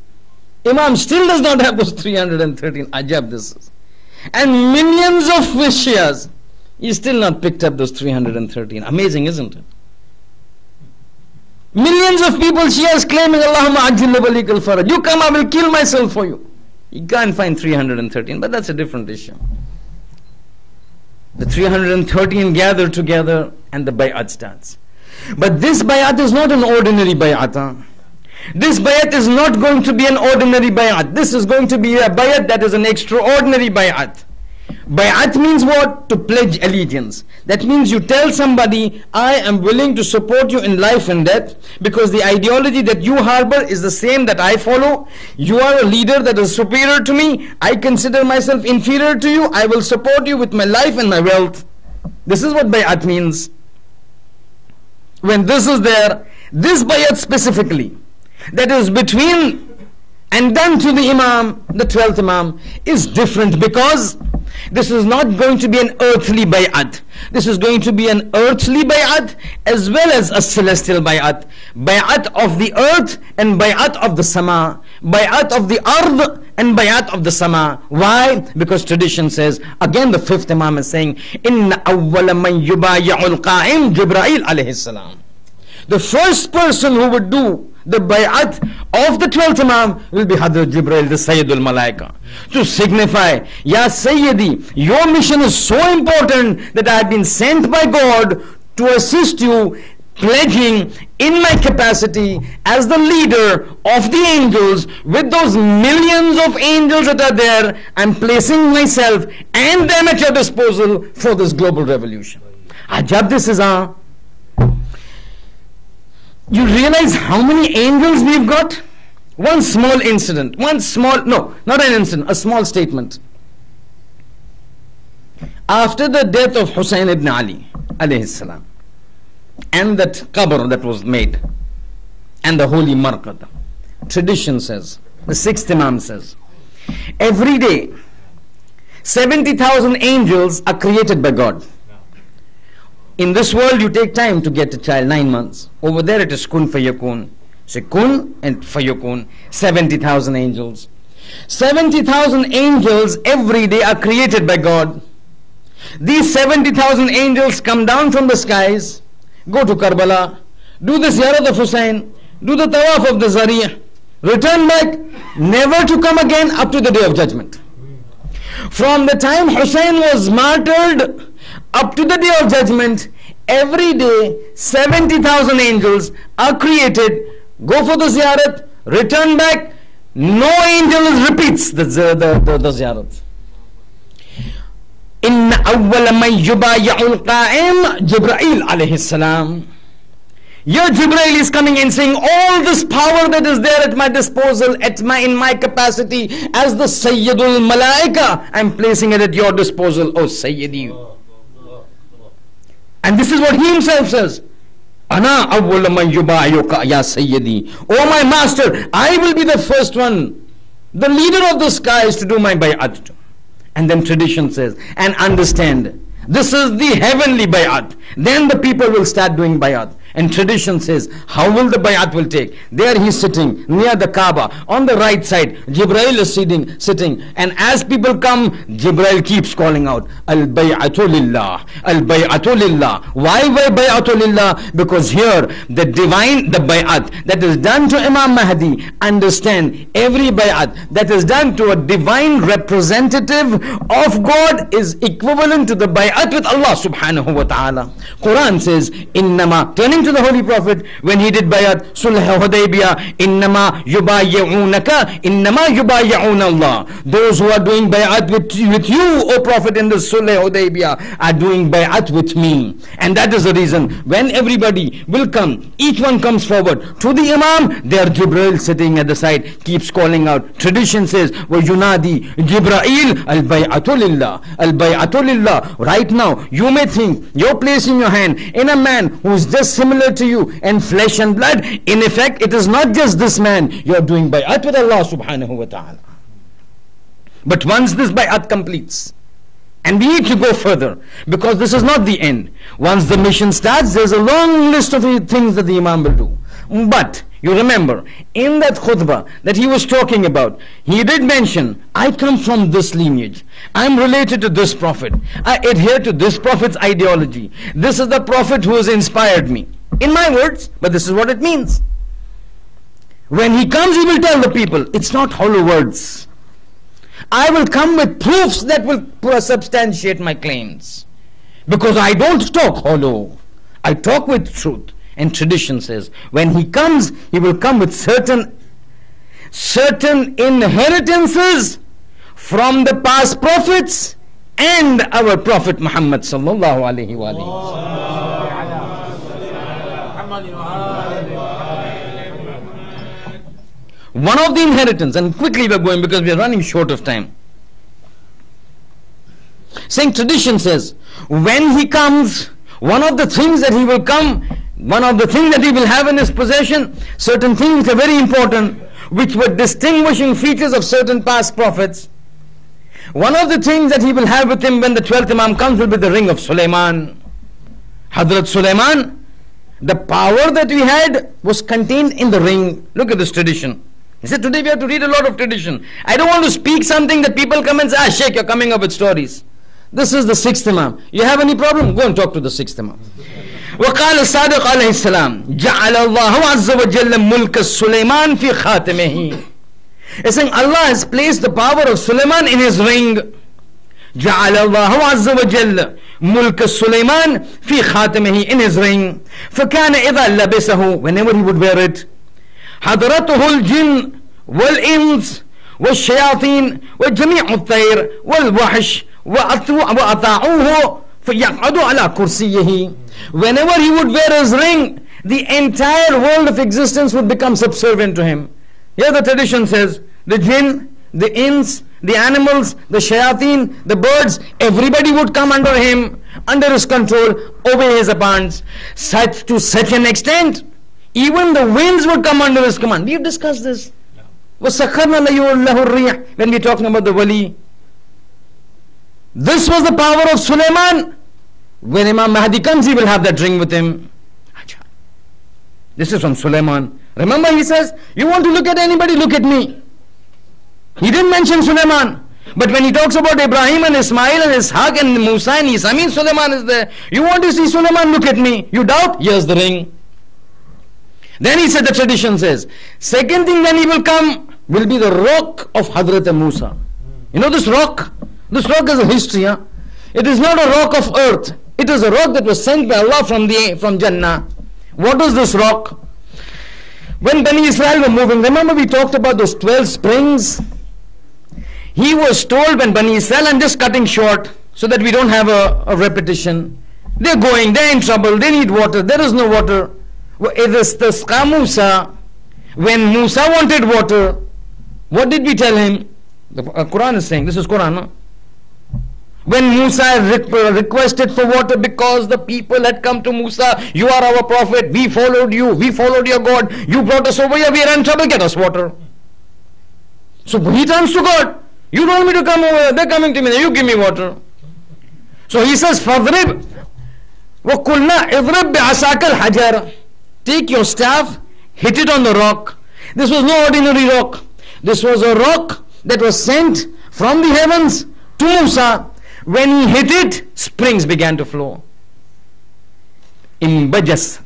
Imam still does not have those 313. Ajab this is. And millions of Shias, he still not picked up those 313. Amazing, isn't it? Millions of people, Shias claiming, Allahumma ajil walikal faraj. You come, I will kill myself for you. You can't find 313, but that's a different issue. The 313 gather together and the bay'at starts. But this bay'at is not an ordinary bay'at. This bay'at is not going to be an ordinary bay'at. This is going to be a bay'at that is an extraordinary bay'at. Bay'at means what? To pledge allegiance. That means you tell somebody, I am willing to support you in life and death because the ideology that you harbor is the same that I follow. You are a leader that is superior to me. I consider myself inferior to you. I will support you with my life and my wealth. This is what bay'at means. When this is there, this bay'at specifically, that is between and done to the Imam, the 12th Imam, is different because this is not going to be an earthly bay'at. This is going to be an earthly bay'at as well as a celestial bay'at. Bay'at of the earth and bay'at of the sama. Bay'at of the ard and bay'at of the sama. Why? Because tradition says, again the 5th Imam is saying, Inna awwala man yubaya'ul qa'im Jibreel alayhi salam. The first person who would do the bay'at of the 12th Imam will be Hadrat Jibreel, the Sayyidul Malaika, to signify, Ya Sayyidi, your mission is so important that I have been sent by God to assist you pledging in my capacity as the leader of the angels, with those millions of angels that are there, I'm placing myself and them at your disposal for this global revolution. Ajab, this is our... You realize how many angels we've got? One small incident, not an incident, a small statement. After the death of Hussein ibn Ali alayhi salam, and that qabr that was made, and the holy marqad, tradition says, the sixth Imam says, every day 70,000 angels are created by God. In this world you take time to get a child, 9 months. Over there it is kun fayakun. So kun and fayakun, 70,000 angels. 70,000 angels every day are created by God. These 70,000 angels come down from the skies, go to Karbala, do the ziyarat of Hussein, do the tawaf of the Zariya, return back, never to come again up to the day of judgment. From the time Hussein was martyred up to the day of judgment, every day 70,000 angels are created, go for the ziyarat, return back, no angel repeats the ziyarat. إن أول من يبايع القائم جبرائيل عليه السلام. Your Jibreel is coming and saying, all this power that is there at my disposal, in my capacity as the Sayyidul Malaika, I'm placing it at your disposal, O Sayyidi. And this is what he himself says. Ana awwal man yubayuka ya Sayyidi. Oh my master, I will be the first one, the leader of the skies, to do my bay'at to. And then tradition says, and understand, this is the heavenly bay'at. Then the people will start doing bay'at. And tradition says, how will the bay'at will take? There he is sitting near the Kaaba. On the right side, Jibreel is sitting. And as people come, Jibreel keeps calling out, Al-bay'atu lillah, Al-bay'atu lillah. Why bay'atu lillah? Because here, the bay'at that is done to Imam Mahdi, understand, every bay'at that is done to a divine representative of God is equivalent to the bay'at with Allah subhanahu wa ta'ala. Quran says, Innama, turning to the Holy Prophet, when he did bayat, Sulh Hudaybiyah, Innama yubayya'unaka, Innama yubayya'un Allah. Those who are doing bayat with you, O Prophet, in the Sulh Hudaybiyah, are doing bayat with me. And that is the reason, when everybody will come, each one comes forward to the Imam, there Jibreel sitting at the side, keeps calling out. Tradition says, wa yunadi Jibreel, al-bay'atu lillah, al-bay'atu lillah. Right now, you may think you're placing your hand in a man who is just similar to you in flesh and blood. In effect, it is not just this man. You're doing bay'at with Allah subhanahu wa ta'ala. But once this bay'at completes, and we need to go further, because this is not the end. Once the mission starts, there's a long list of things that the Imam will do. But you remember, in that khutbah that he was talking about, he did mention, I come from this lineage, I'm related to this prophet, I adhere to this prophet's ideology, this is the prophet who has inspired me. In my words, but this is what it means. When he comes, he will tell the people, it's not hollow words. I will come with proofs that will substantiate my claims. Because I don't talk hollow, I talk with truth. And tradition says, when he comes, he will come with certain inheritances from the past prophets and our Prophet Muhammad sallallahu alaihi wasallam. One of the inheritance, and quickly we're going because we're running short of time. Saying tradition says, when he comes, one of the things that he will come, one of the things that he will have in his possession, certain things which are very important, which were distinguishing features of certain past prophets. One of the things that he will have with him when the 12th Imam comes will be the ring of Sulaiman. Hadrat Sulaiman, the power that we had was contained in the ring. Look at this tradition. He said, today we have to read a lot of tradition. I don't want to speak something that people come and say, Sheikh, you're coming up with stories. This is the 6th Imam. You have any problem? Go and talk to the 6th Imam. وقال الصادق عليه السلام جعل الله عز وجل ملك سليمان في خاتمه. He's saying Allah has placed the power of Sulaiman in his ring. جعل الله عز وجل ملك سليمان في خاتمه, in his ring. فكان إذا لبسه, whenever he would wear it, حضرته الجن والإنس والشياطين وجميع الطير والوحش وأطاعوه فيقعدوا على كرسيه. Whenever he would wear his ring, the entire world of existence would become subservient to him. Here the tradition says, the jinn, the ins, the animals, the shayateen, the birds, everybody would come under him, under his control, obey his commands. To such an extent, even the winds would come under his command. We've discussed this. وَسَخَّرْنَا لَهُ الرِّيحَ, when we're talking about the wali. This was the power of Sulaiman. When Imam Mahdi comes, he will have that ring with him. This is from Sulaiman. Remember, he says, you want to look at anybody, look at me. He didn't mention Sulaiman. But when he talks about Ibrahim and Ismail and Ishaq and Musa and Isa, I mean Sulaiman is there. You want to see Sulaiman, look at me. You doubt? Here's the ring. Then he said, the tradition says, second thing when he will come will be the rock of Hazrat Musa. You know this rock? This rock is a history. Huh? It is not a rock of earth. It is a rock that was sent by Allah from Jannah. What was this rock? When Bani Israel were moving, remember we talked about those 12 springs? He was told when Bani Israel, I'm just cutting short so that we don't have a repetition. They're going, they're in trouble, they need water, there is no water. When Musa wanted water, what did we tell him? The Quran is saying, this is Quran, no? When Musa requested for water because the people had come to Musa, you are our prophet, we followed you, we followed your God, you brought us over here, we are in trouble, get us water. So he turns to God, you told me to come over here, they're coming to me, you give me water. So he says, فَضْرِبْ وَقُلْنَا اِضْرِبْ بِعَسَاكَ الْحَجَرَ. Take your staff, hit it on the rock. This was no ordinary rock. This was a rock that was sent from the heavens to Musa. When he hit it, springs began to flow. Imbajas.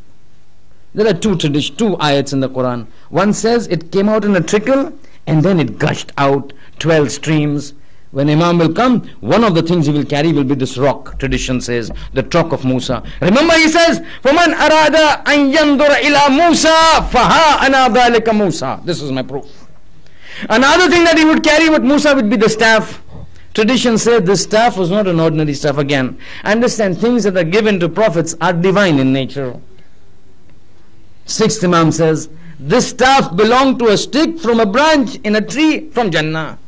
There are two ayats in the Quran. One says it came out in a trickle and then it gushed out 12 streams. When Imam will come, one of the things he will carry will be this rock. Tradition says, the rock of Musa. Remember he says, فَمَنْ أَرَادَ أَنْ يَنْظُرَ إِلَى مُوسَى فَهَا أَنَا ذَلِكَ مُوسَى. This is my proof. Another thing that he would carry with Musa would be the staff. Tradition said this staff was not an ordinary staff. Again, understand, things that are given to prophets are divine in nature. Sixth Imam says, this staff belonged to a stick from a branch in a tree from Jannah.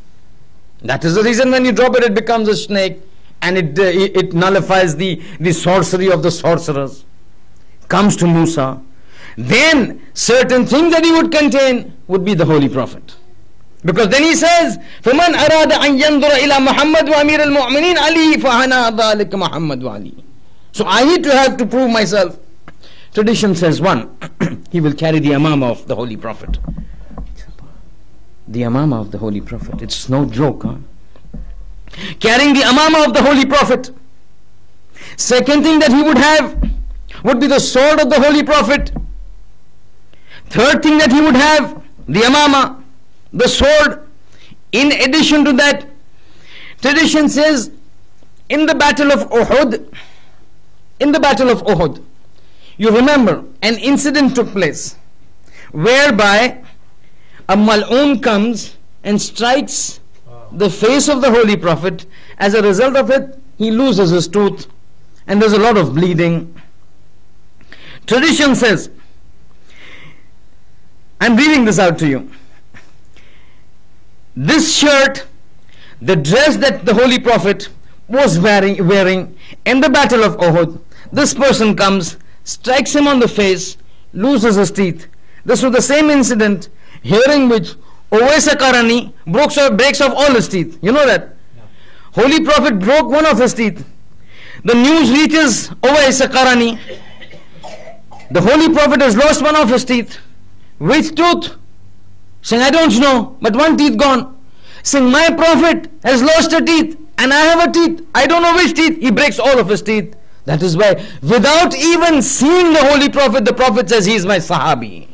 That is the reason when you drop it, it becomes a snake and it nullifies the sorcery of the sorcerers. Comes to Musa. Then certain things that he would contain would be the Holy Prophet. Because then he says, فَمَنْ أَرَادَ أَنْ يَنْظُرَ إِلَى مُحَمَّدْ وَأَمِيرِ الْمُؤْمِنِينَ عَلِي فَأَنَا ذَلِكَ مُحَمَّدْ وَعَلِي. So I need to have to prove myself. Tradition says, one, he will carry the amama of the Holy Prophet. The amama of the Holy Prophet. It's no joke, huh? Carrying the amama of the Holy Prophet. Second thing that he would have would be the sword of the Holy Prophet. Third thing that he would have, the amama, the sword. In addition to that, tradition says, in the battle of Uhud, you remember an incident took place whereby a mal'oon comes and strikes the face of the Holy Prophet. As a result of it, he loses his tooth and there's a lot of bleeding. Tradition says, I'm reading this out to you. This shirt, the dress that the Holy Prophet was wearing in the battle of Uhud, this person comes, strikes him on the face, loses his teeth. This was the same incident, hearing which Uwais Qarani breaks off all his teeth. You know that? Yeah. Holy Prophet broke one of his teeth. The news reaches Uwais Qarani. The Holy Prophet has lost one of his teeth. Which tooth? Saying, I don't know, but one teeth gone. Saying, my Prophet has lost a teeth and I have a teeth. I don't know which teeth. He breaks all of his teeth. That is why, without even seeing the Holy Prophet, the Prophet says, he is my Sahabi.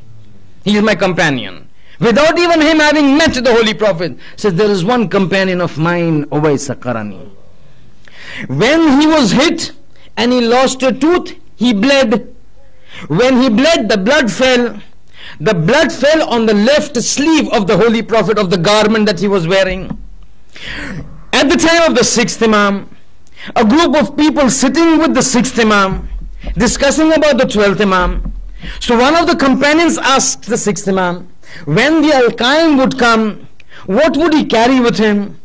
He is my companion. Without even him having met the Holy Prophet, says, there is one companion of mine, Uwais Qarani. When he was hit and he lost a tooth, he bled. When he bled, the blood fell. The blood fell on the left sleeve of the Holy Prophet, of the garment that he was wearing. At the time of the 6th Imam, a group of people sitting with the 6th Imam, discussing about the 12th Imam. So one of the companions asked the 6th Imam, when the Al-Qaim would come, what would he carry with him?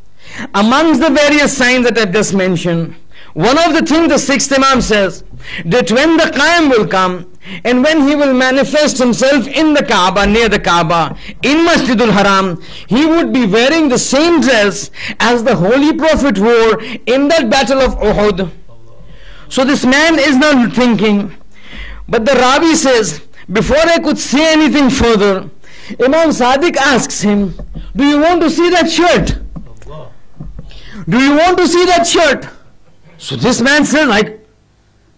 Amongst the various signs that I've just mentioned, one of the things the 6th Imam says, that when the Qaim will come, and when he will manifest himself in the Kaaba, near the Kaaba, in Masjidul Haram, he would be wearing the same dress as the Holy Prophet wore in that battle of Uhud. So this man is now thinking, but the Ravi says, before I could say anything further, Imam Sadiq asks him, do you want to see that shirt? Do you want to see that shirt? So this man says,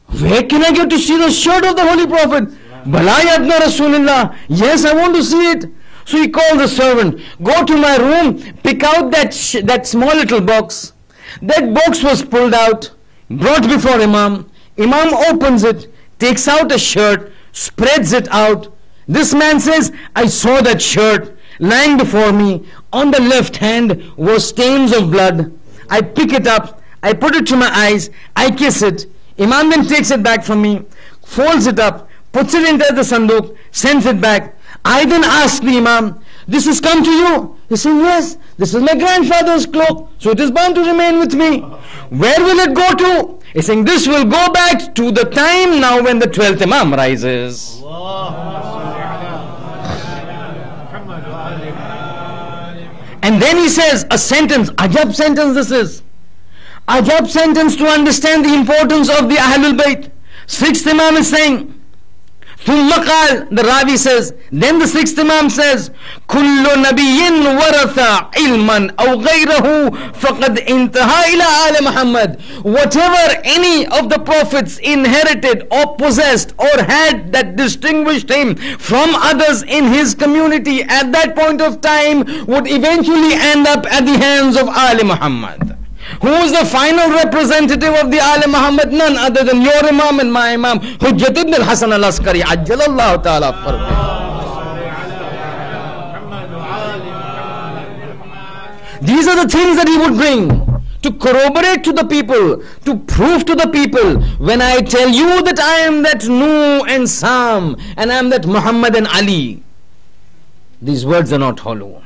where can I get to see the shirt of the Holy Prophet? Bala yabna Rasulullah. Yes, I want to see it. So he called the servant, go to my room, pick out that small little box. That box was pulled out, brought before Imam. Imam opens it, takes out a shirt, spreads it out. This man says, I saw that shirt lying before me. On the left hand was stains of blood. I pick it up, I put it to my eyes, I kiss it. Imam then takes it back from me, folds it up, puts it into the sanduk, sends it back. I then ask the Imam, this has come to you? He said, yes, this is my grandfather's cloak, so it is bound to remain with me. Where will it go to? He's saying, this will go back to the time now when the 12th Imam rises. And then he says a sentence, ajab sentence this is. Ajab sentence to understand the importance of the Ahlul Bayt. 6th Imam is saying, ثُمَّ قَالَ, the Ravi says, then the 6th Imam says, كُلُّ نَبِيٍّ وَرَثَ عِلْمًا أَوْ غَيْرَهُ فَقَدْ إِنْتَهَا إِلَىٰ آلِ مُحَمَّدٍ. Whatever any of the prophets inherited or possessed or had that distinguished him from others in his community at that point of time would eventually end up at the hands of Ali Muhammad. Who is the final representative of the Ali Muhammad? None other than your Imam and my Imam, Hujjat ibn al-Hasan al-Askari, Ajjalallahu ta'ala farqih. These are the things that he would bring to corroborate to the people, to prove to the people, when I tell you that I am that Nuh and Sam, and I am that Muhammad and Ali. These words are not hollow.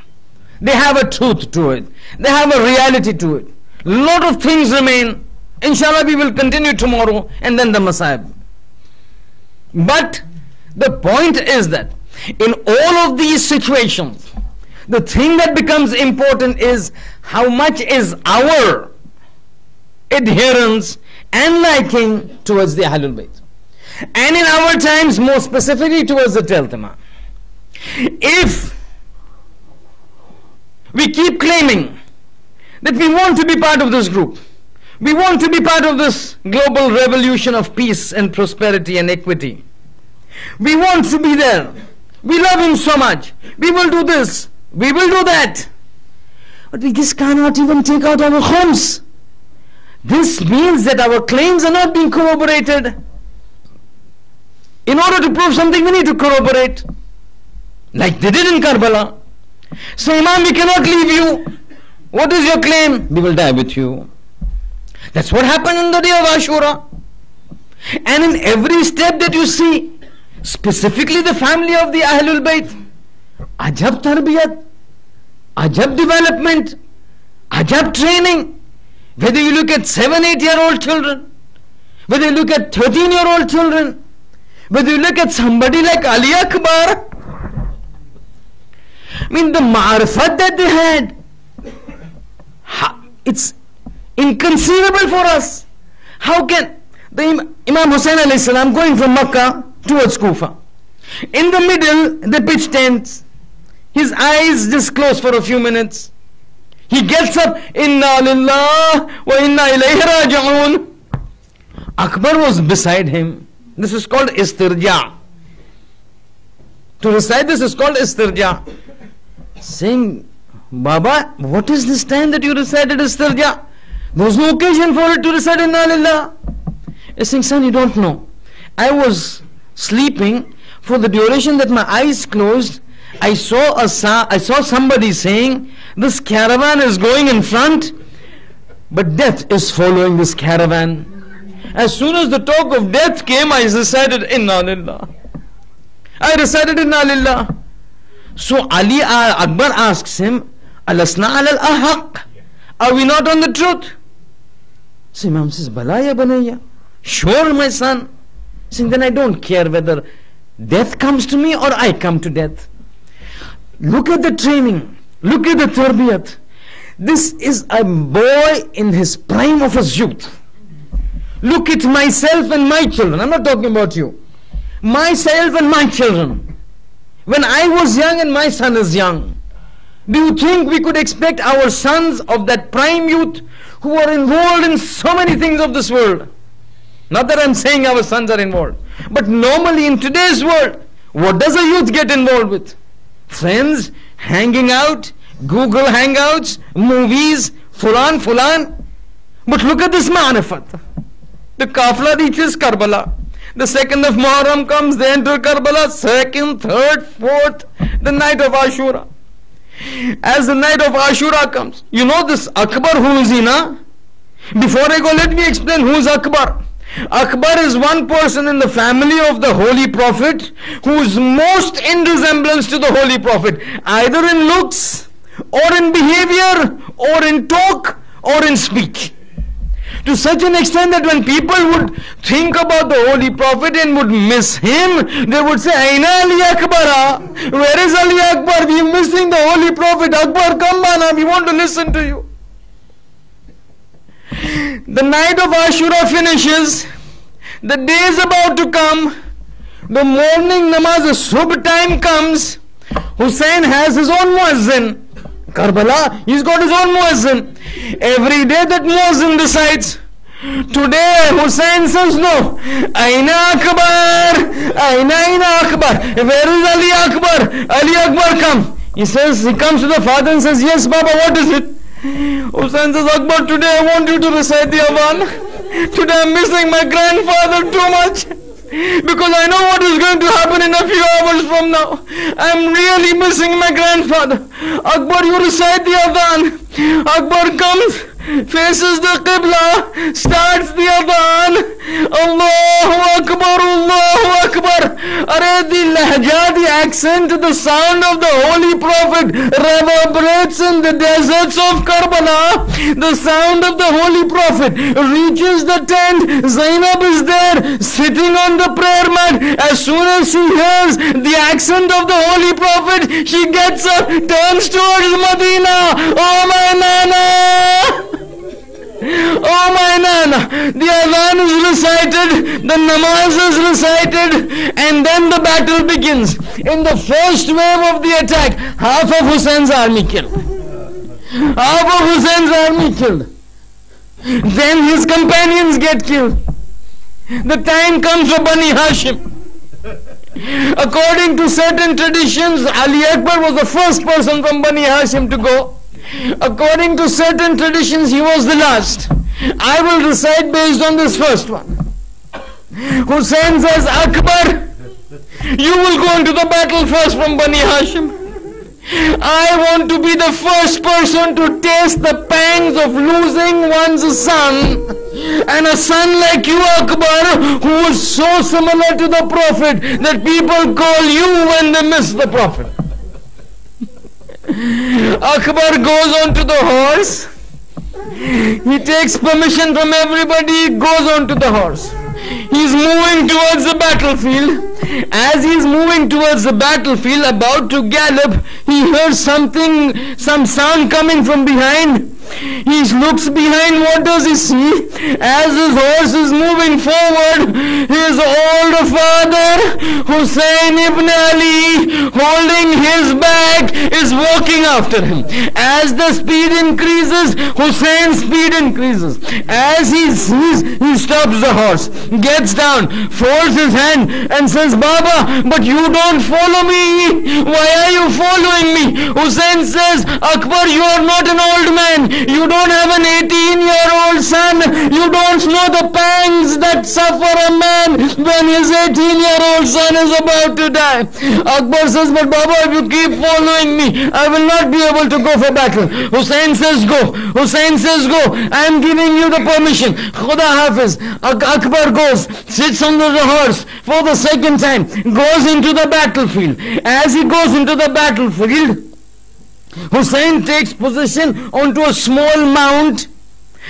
They have a truth to it. They have a reality to it. Lot of things remain. Inshallah, we will continue tomorrow and then the Messiah. But the point is that in all of these situations, the thing that becomes important is how much is our adherence and liking towards the Ahlul Bayt. And in our times, more specifically towards the 12th Imam. If we keep claiming that we want to be part of this group, we want to be part of this global revolution of peace and prosperity and equity, we want to be there, we love him so much, we will do this, we will do that, but we just cannot even take out our khums. This means that our claims are not being corroborated. In order to prove something, we need to corroborate, like they did in Karbala. So, Imam, we cannot leave you. What is your claim? We will die with you. That's what happened on the day of Ashura. And in every step that you see, specifically the family of the Ahlul Bayt, ajab tarbiyat, ajab development, ajab training. Whether you look at 7-8-year-old children, whether you look at 13-year-old children, whether you look at somebody like Ali Akbar, I mean, the ma'rifat that they had, it's inconceivable for us. How can the Imam Hussain alayhi salam going from Makkah towards Kufa, in the middle they pitch tents, his eyes just close for a few minutes, he gets up, inna lillah wa inna ilayhi raji'un. Akbar was beside him. This is called istirja. To recite this is called istirja. Saying, Baba, what is this time that you recited istirja? There was no occasion for it to recite Inna Lillah. He's saying, son, you don't know. I was sleeping for the duration that my eyes closed. I saw somebody saying, this caravan is going in front, but death is following this caravan. As soon as the talk of death came, I recited Inna Lillah. I recited Inna Lillah. So Akbar asks him, Alasna alal ahaq? Are we not on the truth? So Imam says, Balaya banaya. Sure, my son. Saying, then I don't care whether death comes to me or I come to death. Look at the training. Look at the tarbiyat. This is a boy in his prime of his youth. Look at myself and my children. I'm not talking about you. Myself and my children. When I was young and my son is young, do you think we could expect our sons of that prime youth who are involved in so many things of this world? Not that I'm saying our sons are involved, but normally in today's world, what does a youth get involved with? Friends, hanging out, Google Hangouts, movies, fulan. But look at this ma'rifat. The Kafla reaches Karbala. The 2nd of Muharram comes, they enter Karbala, 2nd, 3rd, 4th, the night of Ashura. As the night of Ashura comes, you know this Akbar who is he, na? Before I go, let me explain who is Akbar. Akbar is one person in the family of the Holy Prophet who is most in resemblance to the Holy Prophet, either in looks, or in behavior, or in talk, or in speech. To such an extent that when people would think about the Holy Prophet and would miss him, they would say, Aina Ali Akbar? Where is Ali Akbar? We are missing the Holy Prophet. Akbar, come bana, we want to listen to you. The night of Ashura finishes, the day is about to come, the morning namaz, the subh time comes, Hussein has his own muazzin. Karbala, he's got his own muazzin. Every day that muazzin decides, today Hussein says no. Aina Akbar? Aina Akbar? Where is Ali Akbar? Ali Akbar come. He comes to the father and says, yes Baba, what is it? Hussein says, Akbar, today I want you to recite the Adhan. Today I'm missing my grandfather too much. Because I know what is going to happen in a few hours from now. I'm really missing my grandfather. Akbar, you recite the Adhan. Akbar comes, faces the Qibla, starts the Adhan. Allahu Akbar, Allahu Akbar. Are the lahja, the accent, the sound of the Holy Prophet reverberates in the deserts of Karbala. The sound of the Holy Prophet reaches the tent. Zainab is there, sitting on the prayer mat. As soon as she hears the accent of the Holy Prophet, she gets up, turns towards Medina. Oh my Nana! Oh my Nana! The Adhan is recited, the namaz is recited, and then the battle begins. In the first wave of the attack, half of Hussein's army killed. Half of Hussein's army killed. Then his companions get killed. The time comes for Bani Hashim. According to certain traditions, Ali Akbar was the first person from Bani Hashim to go. According to certain traditions, he was the last. I will recite based on this first one. Hussein says, Akbar, you will go into the battle first from Bani Hashim. I want to be the first person to taste the pangs of losing one's son. And a son like you, Akbar, who is so similar to the Prophet that people call you when they miss the Prophet. Akbar goes onto the horse. He takes permission from everybody, goes onto the horse. He's moving towards the battlefield. As he's moving towards the battlefield, about to gallop, he hears some sound coming from behind. He looks behind, what does he see? As his horse is moving forward, his older father, Hussein ibn Ali, holding his bag, is walking after him. As the speed increases, Hussein's speed increases. As he sees, he stops the horse, gets down, folds his hand and says, Baba, but you don't follow me. Why are you following me? Hussein says, Akbar, you are not an old man. You don't have an 18-year-old son. You don't know the pangs that suffer a man when his 18-year-old son is about to die. Akbar says, but Baba, if you keep following me, I will not be able to go for battle. Hussain says, go. Hussain says, go. I am giving you the permission. Khuda Hafiz. Akbar goes, sits on the horse for the second time, goes into the battlefield. As he goes into the battlefield, Hussain takes position onto a small mount.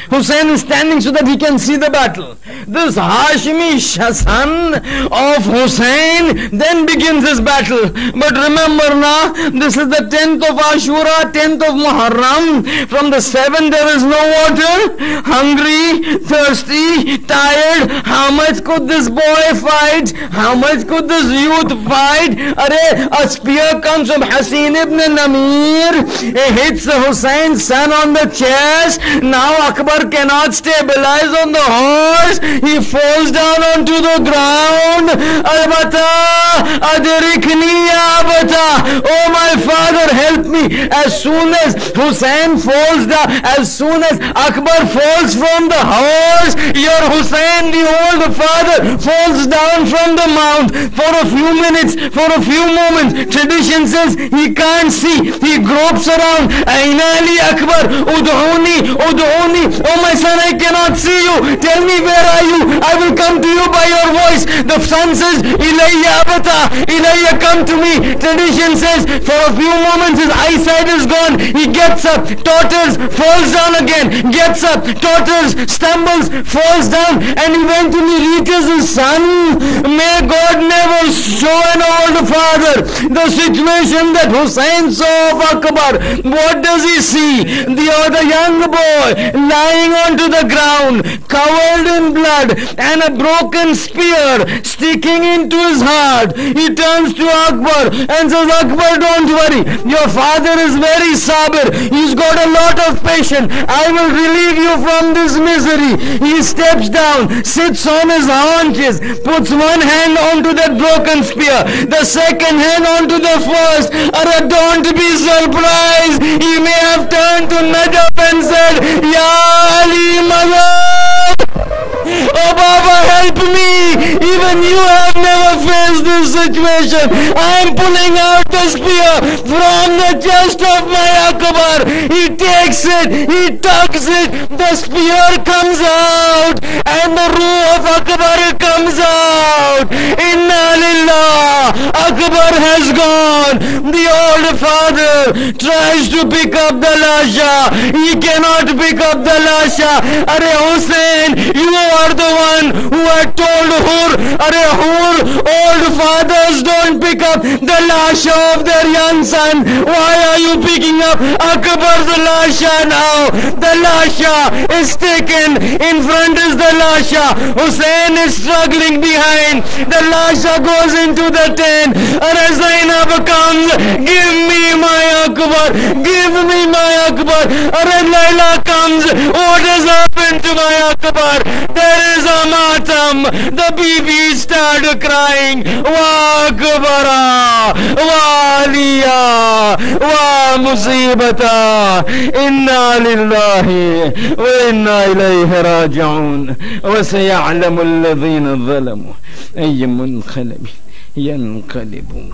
Hussain is standing so that he can see the battle. This Hashimi son of Hussain then begins his battle. But remember now, this is the 10th of Ashura, 10th of Muharram. From the 7th there is no water. Hungry, thirsty, tired. How much could this boy fight? How much could this youth fight? A spear comes from Hasin ibn Namir. It hits Hussein's son on the chest. Now Akbar cannot stabilize on the horse. He falls down onto the ground. Oh my father, help me. As soon as Hussain falls down, as soon as Akbar falls from the horse, your Hussain, the old father, falls down from the mount. For a few minutes, for a few moments, tradition says he can't see. He gropes around. Aina Ali Akbar, ud'uni, ud'uni. Oh my son, I cannot see you. Tell me, where are you? I will come to you by your voice. The son says, Ilayya abata, Ilayya, come to me. Tradition says, for a few moments his eyesight is gone. He gets up, totters, falls down again, gets up, totters, stumbles, falls down, and eventually reaches his son. May God never show an old father the situation that Hussain saw of Akbar. What does he see? The other young boy lying onto the ground, covered in blood, and a broken spear sticking into his heart. He turns to Akbar and says, Akbar, don't worry. Your father is very sabir. He's got a lot of patience. I will relieve you from this misery. He steps down, sits on his haunches, puts one hand onto that broken spear, the second hand onto the first. Don't be surprised. He may have turned to Najaf and said, Ya Ali Madad, oh Baba, help me. Even you have never faced this situation. I am pulling out the spear from the chest of my Akbar. He takes it, he tucks it, the spear comes out, and the ruh of Akbar comes out. Inna lillah, Akbar has gone. The old father tries to pick up the lasha. He cannot pick up the lasha. Hussain, you are the one who had told Hur, old fathers don't pick up the lasha of their young son. Why are you picking up Akbar's lasha now? The lasha is taken. In front is the lasha. Hussain is struggling behind. The lasha goes into the tent. Zainab comes. Give me my Akbar. Give me my Akbar. Layla comes. What has happened to my Akbar? There is a matam. The baby started crying. Wa Akbara, wa Aliya, wa Musibata. Inna lillahi wa inna ilayhi raji'un. Wa sayalamu alladhina zalamu ayya munqalib yanqalibun.